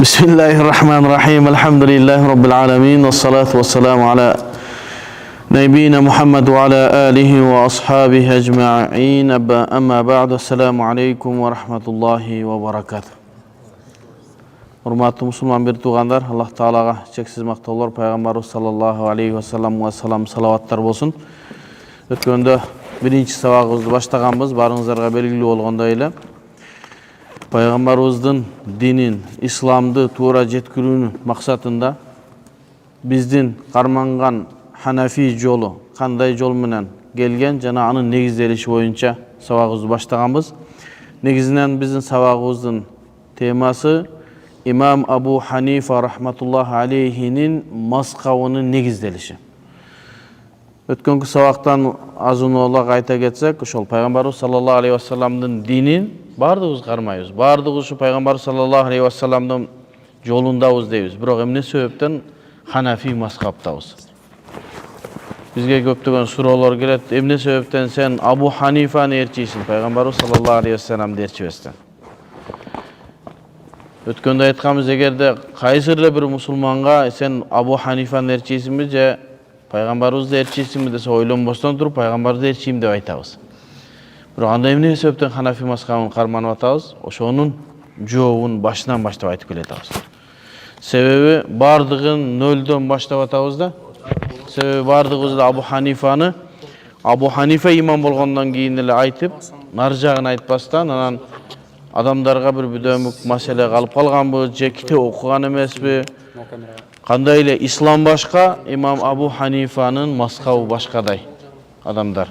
Bismillahirrahmanirrahim. Elhamdülillahi Rabbil alamin. Vessalatu vesselamu ala Nebiyina Muhammed ve ala alihi ve ashabihi ecma'in. Amma ba'du. Esselamu aleyküm ve rahmetullahi ve berekatuh. Hurmatlı Müslüman bir tuğanlar, Allah Teala'ga çeksiz maqtawlar, Peygamberimiz sallallahu aleyhi ve sellem ve selam salavatlar bolsun. Ötkönde birinci sabagыбызды başlaganбыз, barыңыздарга белгилүү болгондой эле. Peygamberimizin dinin, İslam'dı tuğra jetkirүүnүн maksatında bizdin karmangan Hanefi jolu, kanday jol menen gelgen jana anын negizделиши боюнча sabagыбызды başlaganбыз. Negizинен биздин sabagыбыздын teması İmam Abu Hanifa rahmetullahi aleyhinin maskavının negizделиши. Ötkөнгү sabaktan azın olarak ayta geçsek, ошол Peygamberimiz sallallahu aleyhi ve sellem'din dinin bardığız karmayız. Bardığız şu Peygamber sallallahu aleyhi ve sellem'din jolundabız deybiz. Bирок эмне себептен Hanefi maskaptabız. Bizge köptөгөн suroolor kelet. Эмне себептен sen Abu Hanifa'nı erçiysin Peygamberimiz sallallahu aleyhi ve sellem'di erçibestен. Ötkönde aytkanбыз, эгерде кайсыр bir musulmanga sen Abu Hanifa'nı erçiysinби же Peygamberimiz erçiysinmi dese ойлонбостон туруp Peygamberimiz erçiyim dep aytabыз. Бирок анда эмне себептен Hanefi maskabын карманып атабыз? Ошонун жообун башынан баштап айтып келатабыз. Себеби бардыгын нөлдөн баштап атабыз да. Себеби бардыгыбыз да Abu Hanifa имам болгондон кийин эле айтып, нар жагын айтпастан, анан адамдарга bir бүдөмүк маселе калып калганбы, же китеп окуган эмеспи? Кандай эле ислам башка, имам Abu Hanifa'nын маскабы башкадай адамдар.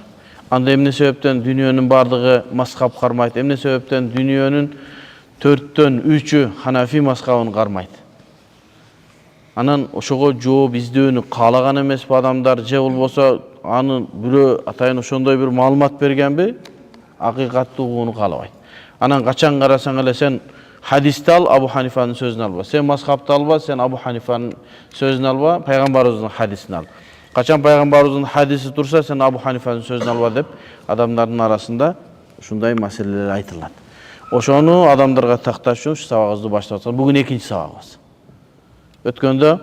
Анда эмне себептен дүйнөнүн бардыгы маскап кармайт? Эмне себептен дүйнөнүн 4төн 3-ü Hanefi maskabын кармайт? Анан ошого жооп издөөнү каалаган эмеспи адамдар, же болбосо аны бирөө атайын ошондой бир маалымат бергенби? Акыйкатты угууну каалабайт. Анан качан карасаң эле сен hadisти ал, Abu Hanifa'nын сөзүн алба. Sen maskapты алба, sen Abu Hanifa'nын сөзүн алба, Peygamberimizin hadisini al. Kaçan Peygamberimizin hadisi tursa sen Abu Hanifa'nın sözünü alba dep adamların arasında şunday meseleler aytılат. Oşonu adamlarga taktаш üçün şu sabagыбызды başlatsak. Bugün ikinci sabagыбыз. Ötkönde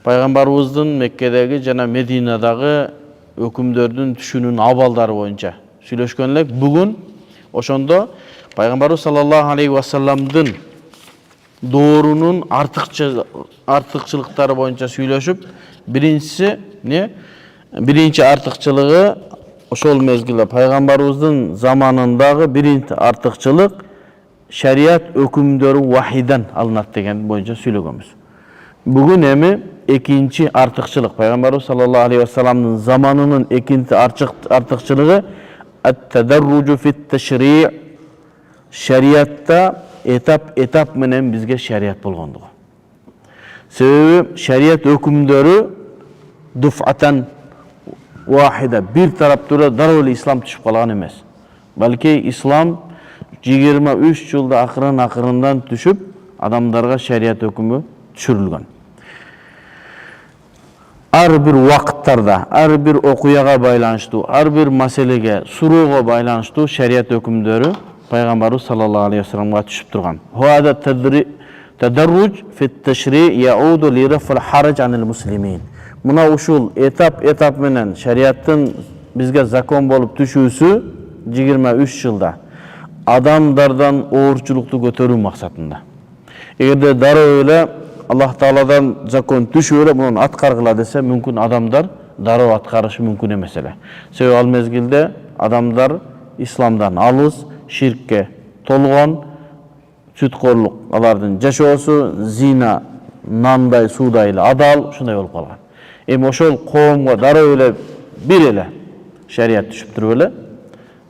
Peygamberimizin Mekke'deki jana Medina'dagi ökümdördün түшүнүн абалдары боюнча сүйлөшкөнлек. Bugün oşondo Peygamberimiz sallallahu aleyhi ve sellem'din doğrunun artıkçılıkları boyunca söyleşip birincisi ne? Birinci artıkçılığı ошол mezgilde Peygamberimizin zamanındaki birinci artıkçılık şeriat hükümleri vahiden alınat degen boyunca söylegemiz. Bugün emi ikinci artıkçılık Peygamberimiz sallallahu aleyhi ve sellem'in zamanının ikinci artıkçılığı et-tederrucu fit-teşri' şeriatta etap menen bizge şeriat bolgondugu. Sebebi şeriat hükümleri duf'atan vahide bir taraptura darul İslam düşüp kalan emez. Belki İslam 23 yılda akırından düşüp adamlarga şeriat hükümü düşürülgen. Her bir vakitlarda, her bir okuyaga baylanıştı, her bir meselege, suruğa baylanıştı şeriat hükümleri Peygamberimiz sallallahu aleyhi ve sellem'e düşüp durgan. Huada tedarruc fit-teşri' yaudu li raf'il harac anil muslimin. Muna uşul etap menen şeriattın bizge zakon bolup düşүүsü 23 yılda adamlardan oğurçuluktu götөрүү maksatında. Egerde darı öyle Allah Teala'dan zakon düşüyor, bunun atkargıla dese mümkün adamlar darı atkarışı mümkün emesele. Sebebi al mezgilde adamlar İslam'dan alız, şirkke tolgon, sütkorluk alardın jaşoosу, zina, nanday, suudayla adal, şunday olup kalgan. Oşol koomga dara öyle bir ele şeriat düşüp durup ele.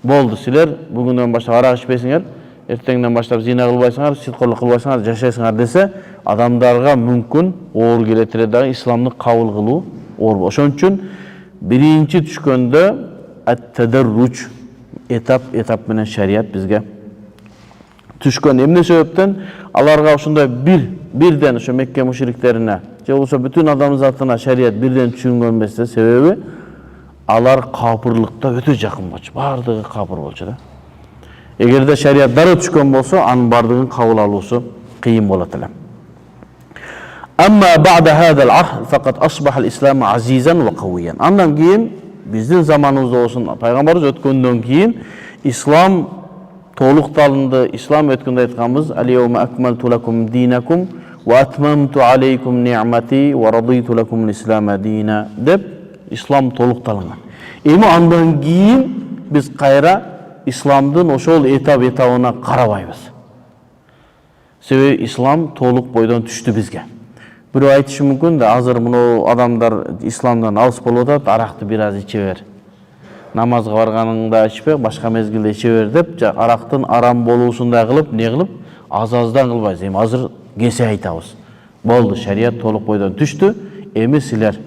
Boldu siler bugünden başlap arak içpesiңер, ertеңден başlap zina kılbaysыңар, sütkorluk kılbaysыңар, jaşaysыңар dese adamlarga mümkün oğur keletire dagы İslamны kabul kılуу oğur. Oşon üçün birinci düşkönde et-tederruc etap menen şeriat bizge düşkön. Emne sebepten alarga ошондой birden şu Mekke müşriklerine же болсо bütün adam zatına şeriat birden түшүнгөнбесе sebebi alar kapırlıkta ötө jakын болчу. Бардыгы kapır болчу da. Эгерде шарият дароо түшкөн болсо, анын бардыгын кабыл алуусу кыйын болот эле. Amma ba'da hadal ahd faqad asbaha al-islam azizan wa qawiyan. Andan keyin bizdin zamanımızda olsun, Peygamberimiz ötkөндөн keyin İslam толукталынды. İslam ötkөндө aytkanımız al-yawma akmaltu lakum dinakum wa atmamtu alaykum ni'mati wa raditu lakum al-islam dina dep İslam толукталынган. Эми андан keyin biz kayra İslamdın oşol etap-etabına karabайбыз. Себеби İslam толук бойдон түштү bizge. Бирөө айтышы мүмкүн да азыр мына адамдар исламдан алыс болуп атат, аракты бир аз иче бер. Намазга барганыңда ичпе, башка мезгилде иче бер деп, арактын арам болуусундай кылып, не кылып, аз-аздан кылбайбыз. Эми азыр кесе айтабыз. Болду, шарият толук бойдон түштү. Эми силер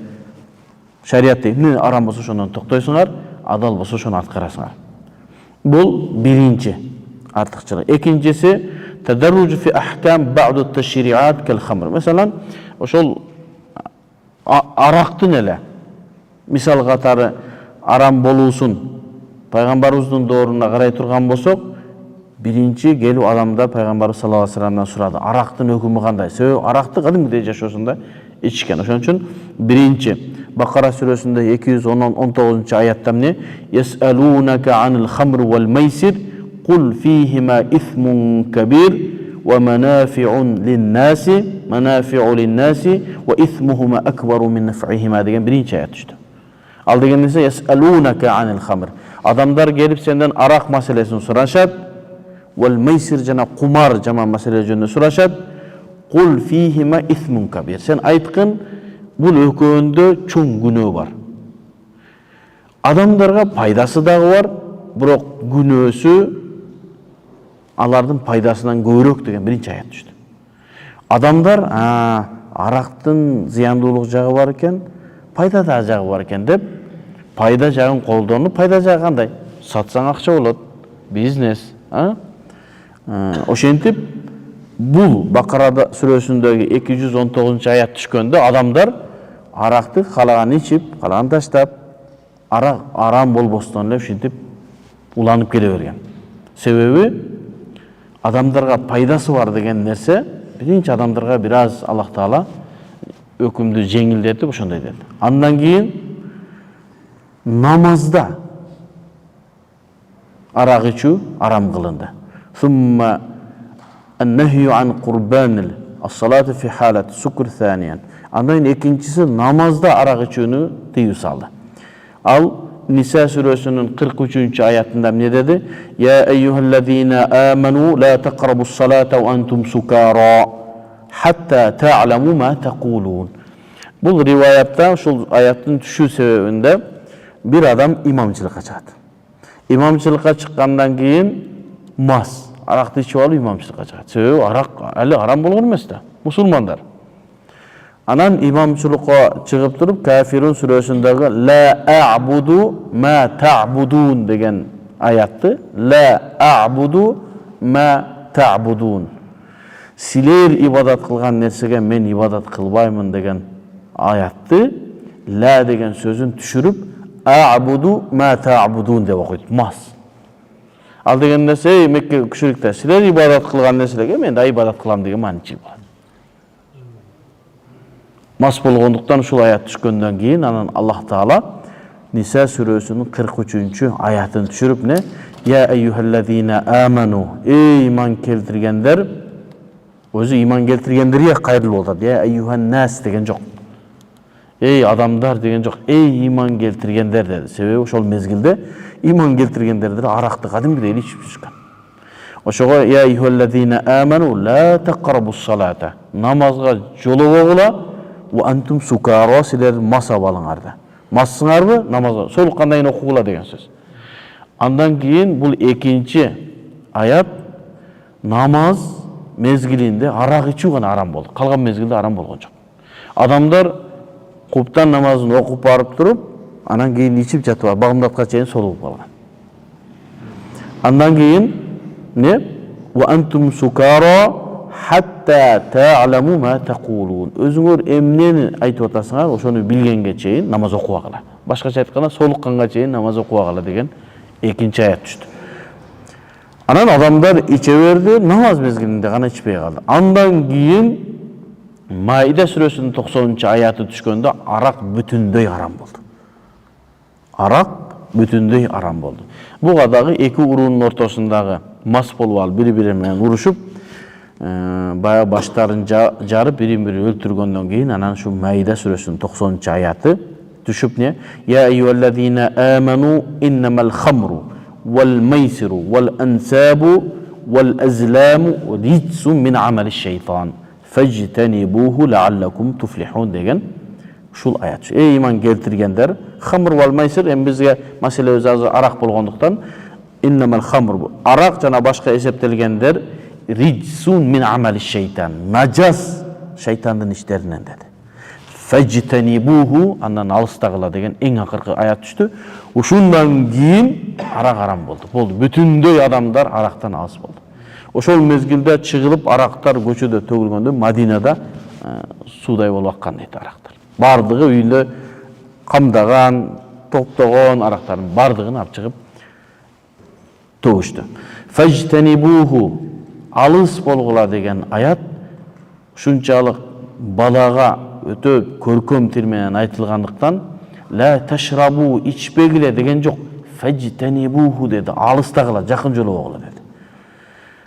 шариятты эмне арам болсо ошондон токтойсуңар, адал болсо ошону аткарасыңар. Бул биринчи артыкчылык. Экинчиси tadarruj fi ahkam ba'd at-tashri'at kal-khamr. Mesela ошол арактын эле мисал катары арам болуусун пайгамбарыбыздын дооруна карай турган болсок, биринчи келип адамда пайгамбар саллаллаху алейхи вассаламдан сурады. Арактын өкүмү кандай? Себеби аракты кадимгидей жашоосунда ичкен. Ошон үчүн биринчи Бакара сүрөсүндө 219 аятта эмне? Ясалунака анил хамр вал майсир قل فيهما إثم كبير ومنافع للناس وإثمهما أكبر من نفعهما деген биринчи аят түштү. Ал дегенде ясалунака анил хамр. Адамдар келип сенден арак маселесин сурашат, вал майсир жана кумар жама маселе жөнүндө сурашат. Кул фихима исмун кабир. Сен айткын, бул экөөндө чоң күнөө бар. Адамдарга пайдасы дагы бар, бирок күнөөсү алардын пайдасынан көбүрөөк деген биринчи аят түштү. Адамдар арактын зыяндуулук жагы бар экен, пайда да жагы бар экен деп, пайда жагын колдонуп, пайда жагы кандай? Сатсаң акча болот, бизнес, ошентип бул Бакара сүрөсүндөгү 219 аят түшкөндө адамдар аракты каалаган ичип, каалаган таштап, арак арам болбостон эле ушинтип уланып келе берген. Себеби адамдарга пайдасы бар деген нерсе, биринчи адамдарга бир аз Аллах Таала өкүмдү жеңилдетип ошондой деди. Андан кийин намазда арак ичүү арам кылынды. Сумма an-nahyu an qurbanil as-salatu fi halat sukr thaniyan. Андан экинчиси намазда арак ичүүнү тыюу салды. Ал Nisa сүрөсүнүн 43 аятында эмне деди? Я ayyuhallazina amanu la taqrabus salata wa antum sukara hatta ta'lamu ma taqulun. Бул риваятта ушул аяттын түшүү себебинде бир адам имамчылыкка чыгат. Имамчылыкка чыккандан кийин мас аракты ичип алып имамчылыкка чыгат. Себеби арак али арам болгон эмес да, мусулмандар. Анан имамчылыкка чыгып туруп Кафирун сүрөсүндөгү ла а'буду ма ta'budun деген аятты ла а'буду ма ta'budun. Силер ибадат кылган нерсеге мен ибадат кылбаймын деген аятты ла деген сөзүн түшүрүп а'буду ма ta'budun деп окуйт. Мас. Ал деген нерсе Мекке күчүлүктө силер ибадат кылган нерселерге мен да ибадат кылам деген мааничи бар. Мас болгондуктан ушул аят түшкөндөн кийин анан Аллах Таала Ниса сүрөсүнүн 43 аятын түшүрүп не? Я ayyuhallazina amanu. Ey иман келтиргендер. Өзү иман келтиргендерге кайрылып атат. Я ayyuhan nas деген жок. Ey адамдар деген жок. Ей иман келтиргендер деди. Себеби ошол мезгилде иман келтиргендер аракты кадимгидей ичип жүргөн. Ошого я ayyuhallazina amanu la taqrabus salata. Намазга жолобогула Wa antum sukara силер мас алыңарда. Массыңарбы намазга солуккандан кийин окугула деген сөз. Андан кийин бул экинчи аят намаз мезгилинде арак ичүү гана арам болду. Калган мезгилде арам болгон жок. Адамдар куптан намазын окуп барып туруп, анан кийин ичип жатып, багымдатка чейин солугуп калган. Андан кийин не? Wa antum sukara hatta ta'lamu ma taqulun. Өзүңөр эмнени айтып атасыңар, ошону билгенге чейин намаз окубагыла. Башкача айтканда, солукканга чейин намаз окубагыла деген экинчи аят түштү. Анан адамдар иче берди, намаз мезгилинде гана ичпей калды. Андан кийин Maide сүресінің 90-аяты түшкөндө арақ бүтүндөй арам болду. Арақ бүтүндөй арам болду. Буга дагы эки уруунун ортосундагы мас болуп алып бири-бири менен урушуп, бая баштарын жарып бири-бири өлтүргөндөн кийин анан ушу Маида сүресинин 90-аяты түшүп не? Я айюаллазина аману иннамал хамру вал майсиру вал ансабу вал азламу риджсун мин амали шейтан фажтанибуху лааллакум туфлихун деген ушул аят. Эй иман келтиргендер, хамр вал майсир эми бизге маселе өзү азыр арак болгондуктан иннамал хамр арак жана башка эсептелгендер риджсун мин амали шейтан нажас шайтандын иштеринен деди. Фажтанибуху андан алыстагыла деген эң акыркы аят түштү. Ушундан кийин арак арам болду. Болду. Бүтүндөй адамдар арактан алыс болду. Ошол мезгилде чыгылып арактар көчөдө төгүлгөндө Мадинада суудай болуп аккан дейт арактар. Бардыгы үйлө камдаган, топтогон арактардын бардыгын алып чыгып төгүштү. Фажтанибуху алыс болгула деген аят ушунчалык балага өтө көркөм тил менен айтылгандыктан ла ташрабу ичпегиле деген жок. Фажтанибуху деди. Алыстагыла, жакын жолобогула деди.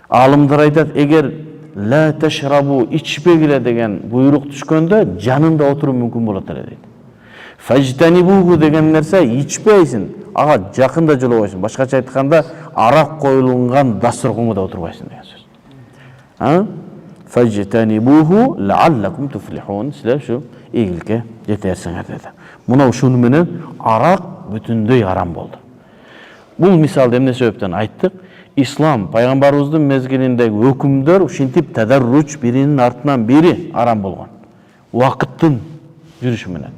Алымдар айтат, эгер ла ташрабу ичпегиле деген буйрук түшкөндө жанында отуруу мүмкүн болот эле дейт. Фажтанибуху деген нерсе ичпейсиң, ага жакында жолобойсуң. Башкача айтканда арак коюлган дасторконго да отурбайсың деген сөз. Фажтанибуху лааллакум туфлихун. Силер ушу ийгиликке жетерсиңер деди. Мына ушуну менен арак бүтүндөй арам болду. Бул мисалды эмне себептен айттык? Ислам пайгамбарыбыздын мезгилиндеги өкүмдөр ушинтип тадарруч биринин артынан бири арам болгон. Убакыттын жүрүшү менен.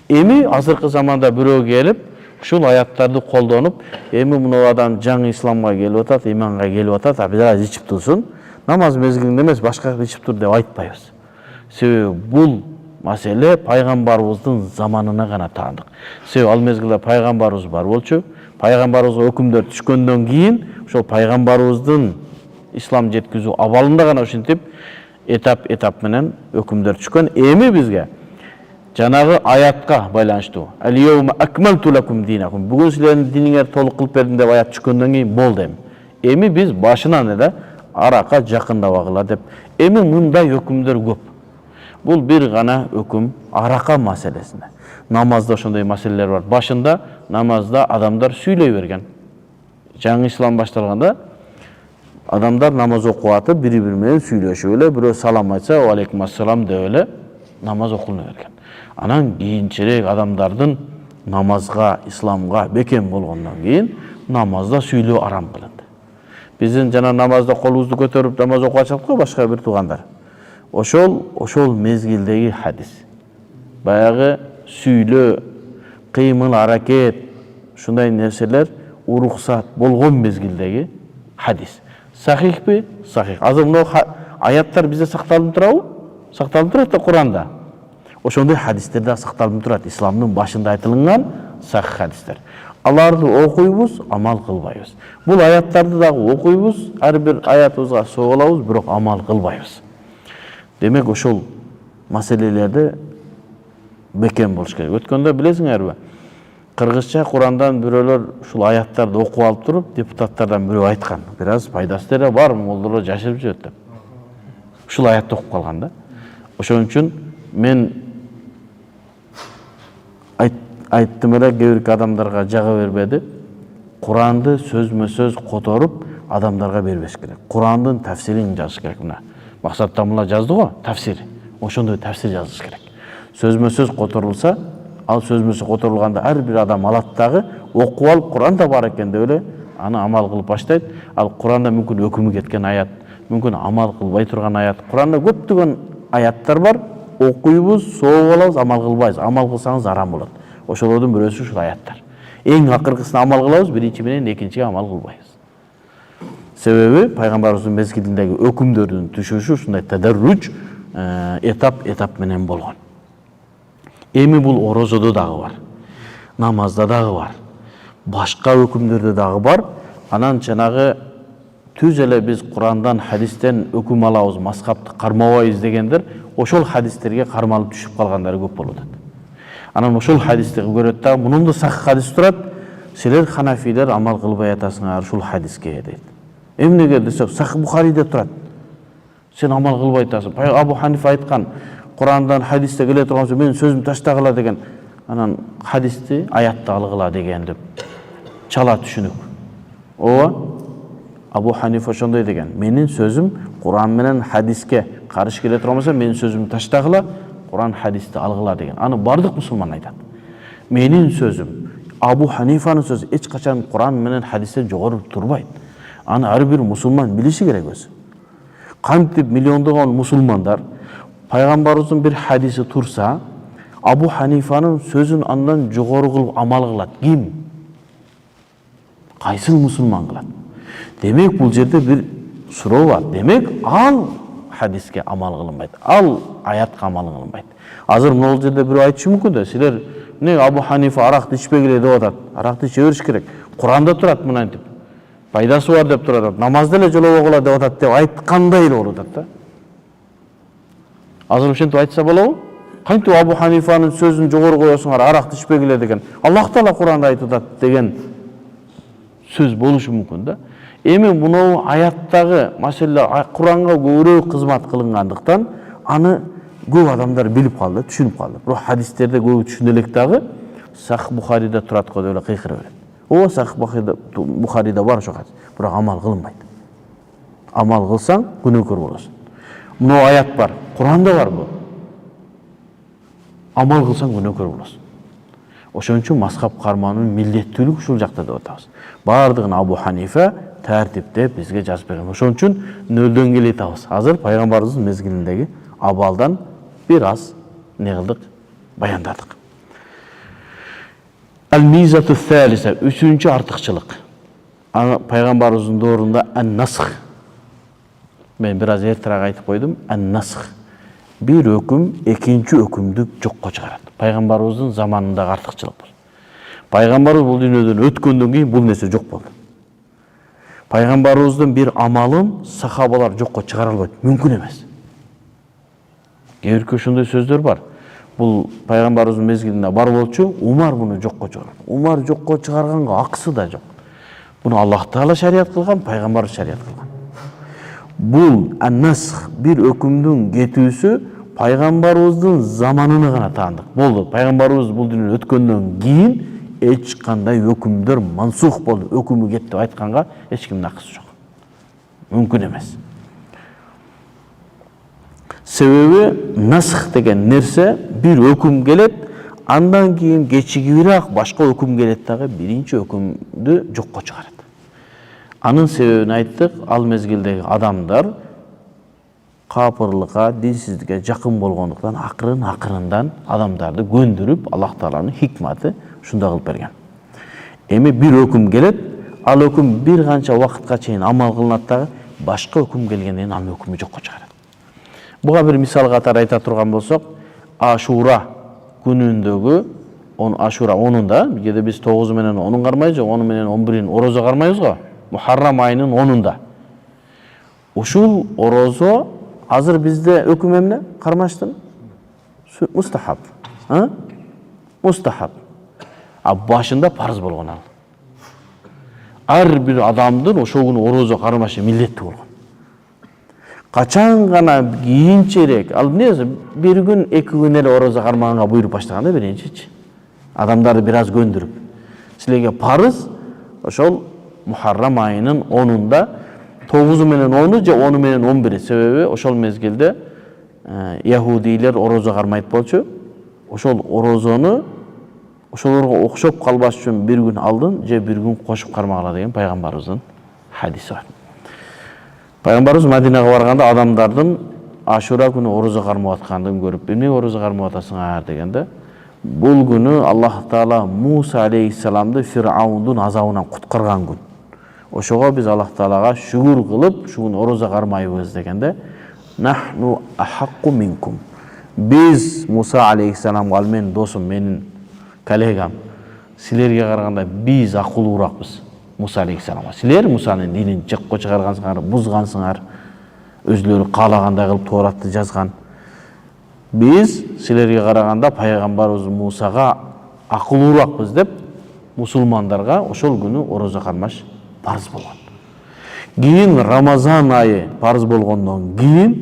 Эми азыркы заманда бирөө келип, ушул аяттарды колдонуп, эми муну адам жаңы исламга келип атат, иманга келип атат, а бир аз ичип турсун. Намаз мезгилинде эмес, башка ичип тур деп айтпайбыз. Себеби бул маселе пайгамбарыбыздын заманына гана таандык. Себеби ал мезгилде пайгамбарыбыз бар болчу. Пайгамбарыбызга өкүмдөр түшкөндөн кийин ошол пайгамбарыбыздын ислам жеткизүү абалында гана ушинтип этап менен өкүмдөр түшкөн. Эми бизге жанагы аятка байланыштуу. Ал-йаума акмалту лакум динакум. Бүгүн силердин диниңерди толук кылып бердим деп аят түшкөндөн кийин болду эми. Эми биз башынан эле аракка жакындабагыла деп. Эми мындай өкүмдөр көп. Бул бир гана өкүм аракка маселесине. Намазда ошондой маселелер бар. Башында намазда адамдар сүйлөй берген. Жаңы ислам башталганда адамдар намаз окуп атып бири-бири менен сүйлөшүп эле, бирөө салам айтса, алейкум ассалам деп эле намаз окулуна берген. Анан кийинчерээк адамдардын намазга, исламга бекем болгондон кийин намазда сүйлөө арам кылынды. Биздин жана намазда колубузду көтөрүп намаз окуп атышат го башка бир туугандар. Ошол мезгилдеги хадис. Баягы сүйлөө, кыймыл, аракет, ушундай нерселер уруксат болгон мезгилдеги хадис. Сахихпи? Сахих. Азыр мына аяттар бизде сакталып турабы? Сакталып турат да Куранда. Ошондой хадистер да сакталып турат. Исламдын башында айтылган сахих хадистер. Аларды окуйбуз, амал кылбайбыз. Бул аяттарды дагы окуйбуз, ар бир аятыбызга соголобуз, бирок амал кылбайбыз. Демек ошол маселелерди бекем болуш керек. Өткөндө билесиңерби? Кыргызча Курандан бирөөлөр ушул аяттарды окуп алып туруп, депутаттардан бирөө айткан. Бир аз пайдасы деле бар, молдолор жашырып жүрөт деп. Ушул аятты окуп калган да. Ошон үчүн мен айттым эле, кээ бир адамдарга жага бербеди. Куранды сөзмө-сөз которуп адамдарга бербеш керек. Курандын тафсирин жазыш керек. Мына максат тамыла жазды го, тафсир. Ошондой тафсир жазыш керек. Сөзмө-сөз которулса, ал сөзмө-сөз которулганда ар бир адам алат дагы окуп алып Куранда бар экен деп эле аны амал кылып баштайт. Ал Куранда мүмкүн өкүмү кеткен аят, мүмкүн амал кылбай турган аят. Куранда көптөгөн аяттар бар. Окуйбуз, сооп алабыз, амал кылбайбыз. Амал кылсаңыз арам болот. Ошолордун бирөөсү ушул аяттар. Эң акыркысына амал кылабыз, биринчи менен экинчиге амал кылбайбыз. Себеби пайгамбарыбыздын мезгилиндеги өкүмдөрдүн түшүшү ушундай тадарруч этап менен болгон. Эми бул орозодо дагы бар. Намазда дагы бар. Башка өкүмдөрдө дагы бар. Анан жанагы түз эле биз Курандан, хадистен өкүм алабыз, мазхабты кармабайбыз дегендер ошол хадистерге кармалып түшүп калгандары көп болуп атат. Анан ошол хадисти көрөт да, мунун да сах хадис турат, силер ханафилер амал кылбай атасыңар ушул хадиске дейт. Эмнеге десек, сах Бухариде турат. Сен амал кылбай атасың. Абу Ханифа айткан, Курандан хадисте келе турган сөз, менин сөзүм таштагыла деген. Анан хадисти аятта алгыла деген деп чала түшүнүк. Ооба, Абу Ханифа ошондой деген. Менин сөзүм Куран менен хадиске каршы келе турган болсо, менин сөзүмдү таштагыла, Куран хадисти алгыла деген. Аны бардык мусулман айтат. Менин сөзүм, Абу Ханифанын сөзү эч качан Куран менен хадистен жогору турбайт. Аны ар бир мусулман билиши керек өзү. Кантип миллиондогон мусулмандар пайгамбарыбыздын бир хадиси турса, Абу Ханифанын сөзүн андан жогору кылып амал кылат. Ким? Кайсыл мусулман кылат? Демек бул жерде бир суроо бар. Демек ал хадиске амал кылынбайт. Ал аятка амал кылынбайт. Азыр могул жерде бирөө айтышы мүмкүн да, силер эмне Абу Ханифа аракты ичпегиле деп атат. Аракты иче бериш керек. Куранда турат мынантип. Пайдасы бар деп турат. Намазда эле жолобогула деп атат деп айткандай эле болуп атат да. Азыр ошентип айтса болобу? Кантип Абу Ханифанын сөзүн жогору коесуңар, аракты ичпегиле деген. Аллах Таала Куранда айтып атат деген сөз болушу мүмкүн да. Эми муну аяттагы маселе Куранга көбүрөөк кызмат кылынгандыктан аны көп адамдар билип калды, түшүнүп калды. Бирок хадистерде көбү түшүнө элек дагы Сах Бухариде турат го деп эле кыйкыра берет. О, Сах Бухариде бар ошо хадис, бирок амал кылынбайт. Амал кылсаң күнөөкөр болосуң. Мына аят бар, Куранда бар бул. Амал кылсаң күнөөкөр болосуң. Ошон үчүн мазхаб карманын милдеттүүлүгү ушул жакта деп атабыз. Бардыгын Абу Ханифа тартиптеп бизге жазып берген. Ошон үчүн нөлдөн келе атабыз. Азыр пайгамбарыбыздын мезгилиндеги абалдан бир аз не кылдык, баяндадык. Ал-мизату салиса, үчүнчү артыкчылык. Пайгамбарыбыздын доорунда ан-насх. Мен бир аз эртерээк айтып койдум, ан-насх. Бир өкүм экинчи өкүмдү жокко чыгарат. Пайгамбарыбыздын заманындагы артыкчылык бул. Пайгамбарыбыз бул дүйнөдөн өткөндөн кийин бул нерсе жок болду. Пайгамбарыбыздын бир амалын сахабалар жокко чыгара албайт, мүмкүн эмес. Кээ бирки ошондой сөздөр бар. Бул пайгамбарыбыздын мезгилинде бар болчу, Умар муну жокко чыгарат. Умар жокко чыгарганга акысы да жок. Буну Аллах Таала шарият кылган, пайгамбар шарият кылган. Бул ан-насх, бир өкүмдүн кетүүсү пайгамбарыбыздын заманына гана таандык. Болду. Пайгамбарыбыз бул дүйнөдөн өткөндөн кийин эч кандай өкүмдөр мансух болду, өкүмү кетти деп айтканга эч кимдин акысы жок. Мүмкүн эмес. Себеби насх деген нерсе бир өкүм келет, андан кийин кечигибирээк башка өкүм келет дагы биринчи өкүмдү жокко чыгарат. Анын себебин айттык, ал мезгилдеги адамдар капырлыкка, динсиздикке жакын болгондуктан акырын-акырындан адамдарды көндүрүп, Аллах Тааланын хикматы ушундай кылып берген. Эми бир өкүм келет, ал өкүм бир канча убакытка чейин амал кылынат дагы, башка өкүм келгенден анын өкүмү жокко чыгарат. Буга бир мисал катары айта турган болсок, Ашура күнүндөгү, Ашура 10-унда, кээде биз 9 менен 10-ун кармайбыз, 10 менен 11-ин орозо кармайбыз го. Мухаррам айынын 10-унда. Ушул орозо азыр бизде өкүм эмне? Кармаштын? Мустахаб. Мустахаб. А башында парыз болгон ал. Ар бир адамдын ошол күнү орозо кармашы милдеттүү болгон. Качан гана кийинчерээк, ал эмне? Бир күн, 2 күн эле орозо кармаганга буйруп баштаганда биринчичи. Адамдарды бир аз көндүрүп. Силерге парыз ошол Мухаррам айынын 10-унда 9 менен 10-у же 10 менен 11-и. Себеби ошол мезгилде яһудилер орозо кармайт болчу. Ошол орозону ошолорго окшоп калбаш үчүн бир күн алдын же бир күн кошуп кармагыла деген пайгамбарыбыздын хадиси бар. Пайгамбарыбыз Мадинага барганда адамдардын Ашура күнү орозо кармап аткандын көрүп, эмне орозо кармап атасыңар дегенде, бул күнү Аллах Таала Муса алейхиссаламды Фираундун азабынан куткарган күн. Ошого биз Аллах Таалага шүгүр кылып, шуну орозо кармайбыз дегенде, нахну ахакку минкум. Биз Муса алейхиссаламга, ал менин досум, менин коллегам, силерге караганда биз акылуураакпыз. Муса алейхиссаламга. Силер Мусанын динин жокко чыгаргансыңар, бузгансыңар, өзүлөрү каалагандай кылып Торатты жазган. Biz силерге караганда пайгамбарыбыз Мусага акылуураакпыз деп мусулмандарга ошол күнү орозо кармаш парыз болгон. Кийин Рамазан айы парыз болгондон кийин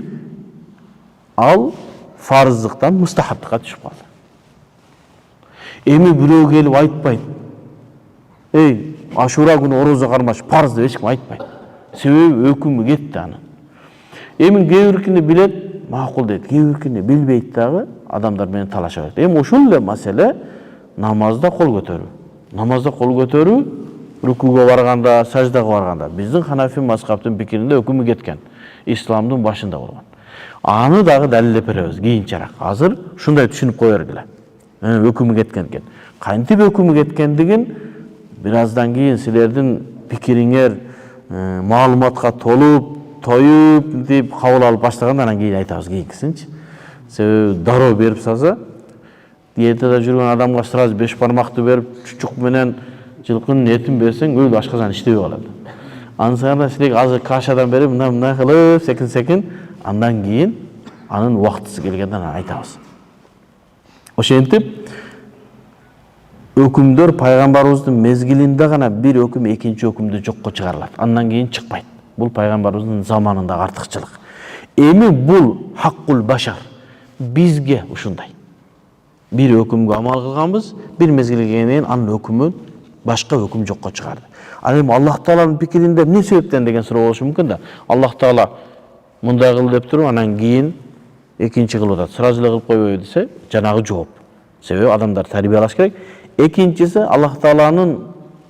ал фарыздыктан мустахабтыкка түшүп калды. Эми бирөө келип айтпайт. Эй, Ашура күнү орозо кармаш парыз деп эч ким айтпайт. Себеби өкүмү кетти анын. Эми кээ биркини билет, макул дейт. Кээ биркини билбейт дагы, адамдар менен талаша берет. Эми ошол эле маселе намазда кол көтөрүү. Намазда кол көтөрүү рукуга барганда, саждага барганда биздин Ханафи мазхабтын пикиринде өкүмү кеткен. Исламдын башында болгон. Аны дагы далилдеп беребиз кийинчерээк. Азыр ушундай түшүнүп кое бергиле. Өкүмү кеткен экен. Кантип өкүмү кеткендигин бир аздан кийин силердин пикириңер маалыматка толуп, тоюп деп кабыл алып баштаганда анан кийин айтабыз кийинкисинчи. Себеби дароо берип салса, диетада жүргөн адамга сразу 5 бармакты берип, чучук менен жылкынын этин берсең, өлү ашказан иштебей калат. Ансыганда силерге азыр кашадан берип, мындай кылып, секин-секин, андан кийин анын убактысы келгенде анан айтабыз. Ошентип өкүмдөр пайгамбарыбыздын мезгилинде гана бир өкүм экинчи өкүмдү жокко чыгарылат. Андан кийин чыкпайт. Бул пайгамбарыбыздын заманындагы артыкчылык. Эми бул хаккул башар. Бизге ушундай. Бир өкүмгө амал кылганбыз, бир мезгилге келгенден кийин анын өкүмүн башка өкүм жокко чыгарды. Ал эми Аллах Тааланын пикиринде эмне себептен деген суроо болушу мүмкүн да. Аллах Таала мындай кыл деп туруп, анан кийин экинчи кылып атат. Сразу эле кылып койбойбу десе, жанагы жооп. Себеби адамдар тарбиялаш керек. Экинчиси Аллах Тааланын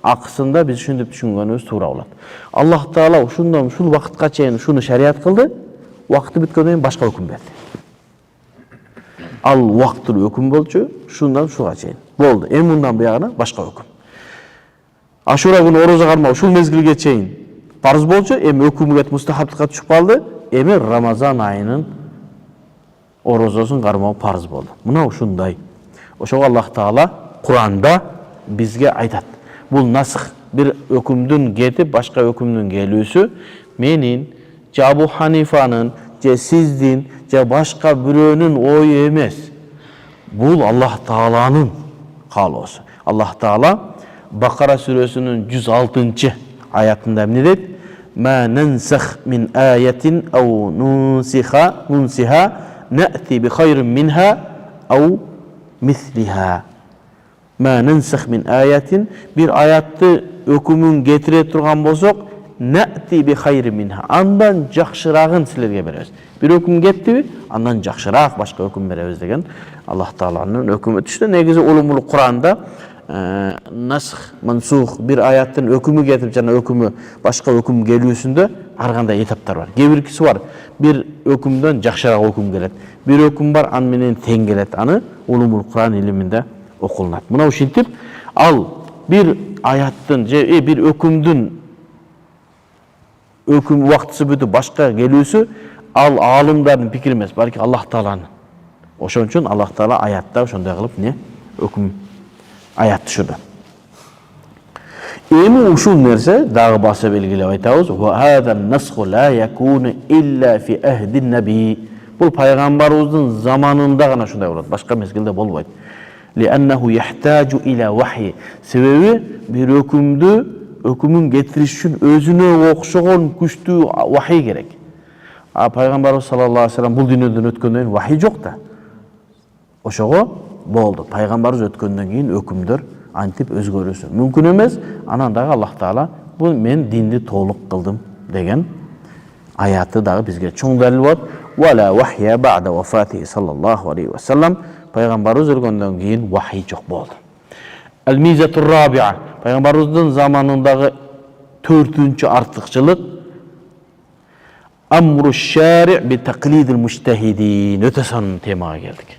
акысында биз ушинтип түшүнгөнүбүз туура болот. Аллах Таала ушундан ушул вакытка чейин ушуну шарият кылды, вакыты бүткөндөн кийин башка өкүм берди. Ал вакыттуу өкүм болчу, ушундан ушуга чейин. Болду. Эми мындан буягына башка өкүм. Ашура күнү орозо кармоо ушул мезгилге чейин парыз болчу, эми өкүмү кетип мустахабтыкка түшүп калды. Эми Рамазан айынын орозосун кармоо парыз болду. Мына ушундай. Ошого Аллах Таала Куранда бизге айтат. Бул насх, бир өкүмдүн кетип башка өкүмдүн келүүсү менин, же Абу Ханифанын, же сиздин, же башка бирөөнүн ою эмес. Бул Аллах Тааланын каалоосу. Аллах Таала Бакара сүрөсүнүн 106 аятында эмне дейт? Ма нансах мин аятин ау нунсиха нати би хайрин минха ау мислиха. Ма нансах мин аятин, бир аятты өкүмүн кетире турган болсок, нати би хайрин минха, андан жакшырагын силерге беребиз. Бир өкүм кеттиби, андан жакшыраак башка өкүм беребиз деген Аллах Тааланын өкүмү түштү. Негизи улумул Куранда насх, мансух, бир аяттын өкүмү кетип жана өкүмү башка өкүм келүүсүндө ар кандай этаптар бар. Кээ биркиси бар, бир өкүмдөн жакшыраак өкүм келет. Бир өкүм бар, аны менен тең келет. Аны улумул Куран илиминде окулунат. Мына ушинтип ал бир аяттын же бир өкүмдүн өкүм убактысы бүтүп башка келүүсү ал аалымдардын пикири эмес, балки Аллах Тааланын. Ошон үчүн Аллах Таала аятта ошондой кылып өкүм аят түшүрдү. Эми ушул нерсе дагы баса белгилеп айтабыз. Ва хада насху ла якуну илля фи ахдин наби. Бул пайгамбарыбыздын заманында гана ушундай болот, башка мезгилде болбойт. Лианнаху яхтажу иля вахи. Себеби бир өкүмүн кетириш үчүн өзүнө окшогон күчтүү вахи керек. Пайгамбарыбыз саллаллаху алейхи ва саллям бул дүйнөдөн өткөндөн кийин вахи жок да. Ошого болду. Пайгамбарыбыз өткөндөн кийин өкүмдөр антип өзгөрүүсү мүмкүн эмес. Анан дагы Аллах Таала бул мен динди толук кылдым деген аяты дагы бизге чоң далил болот. Вала вахия ба'да вафати саллаллаху алейхи ва саллям. Пайгамбарыбыз өлгөндөн кийин вахи жок болду. Ал-мизатур рабиа. Пайгамбарыбыздын заманындагы 4-чү артыкчылык амру шари' би тaqlidil mujtahidin. Өтө сонун темага келдик.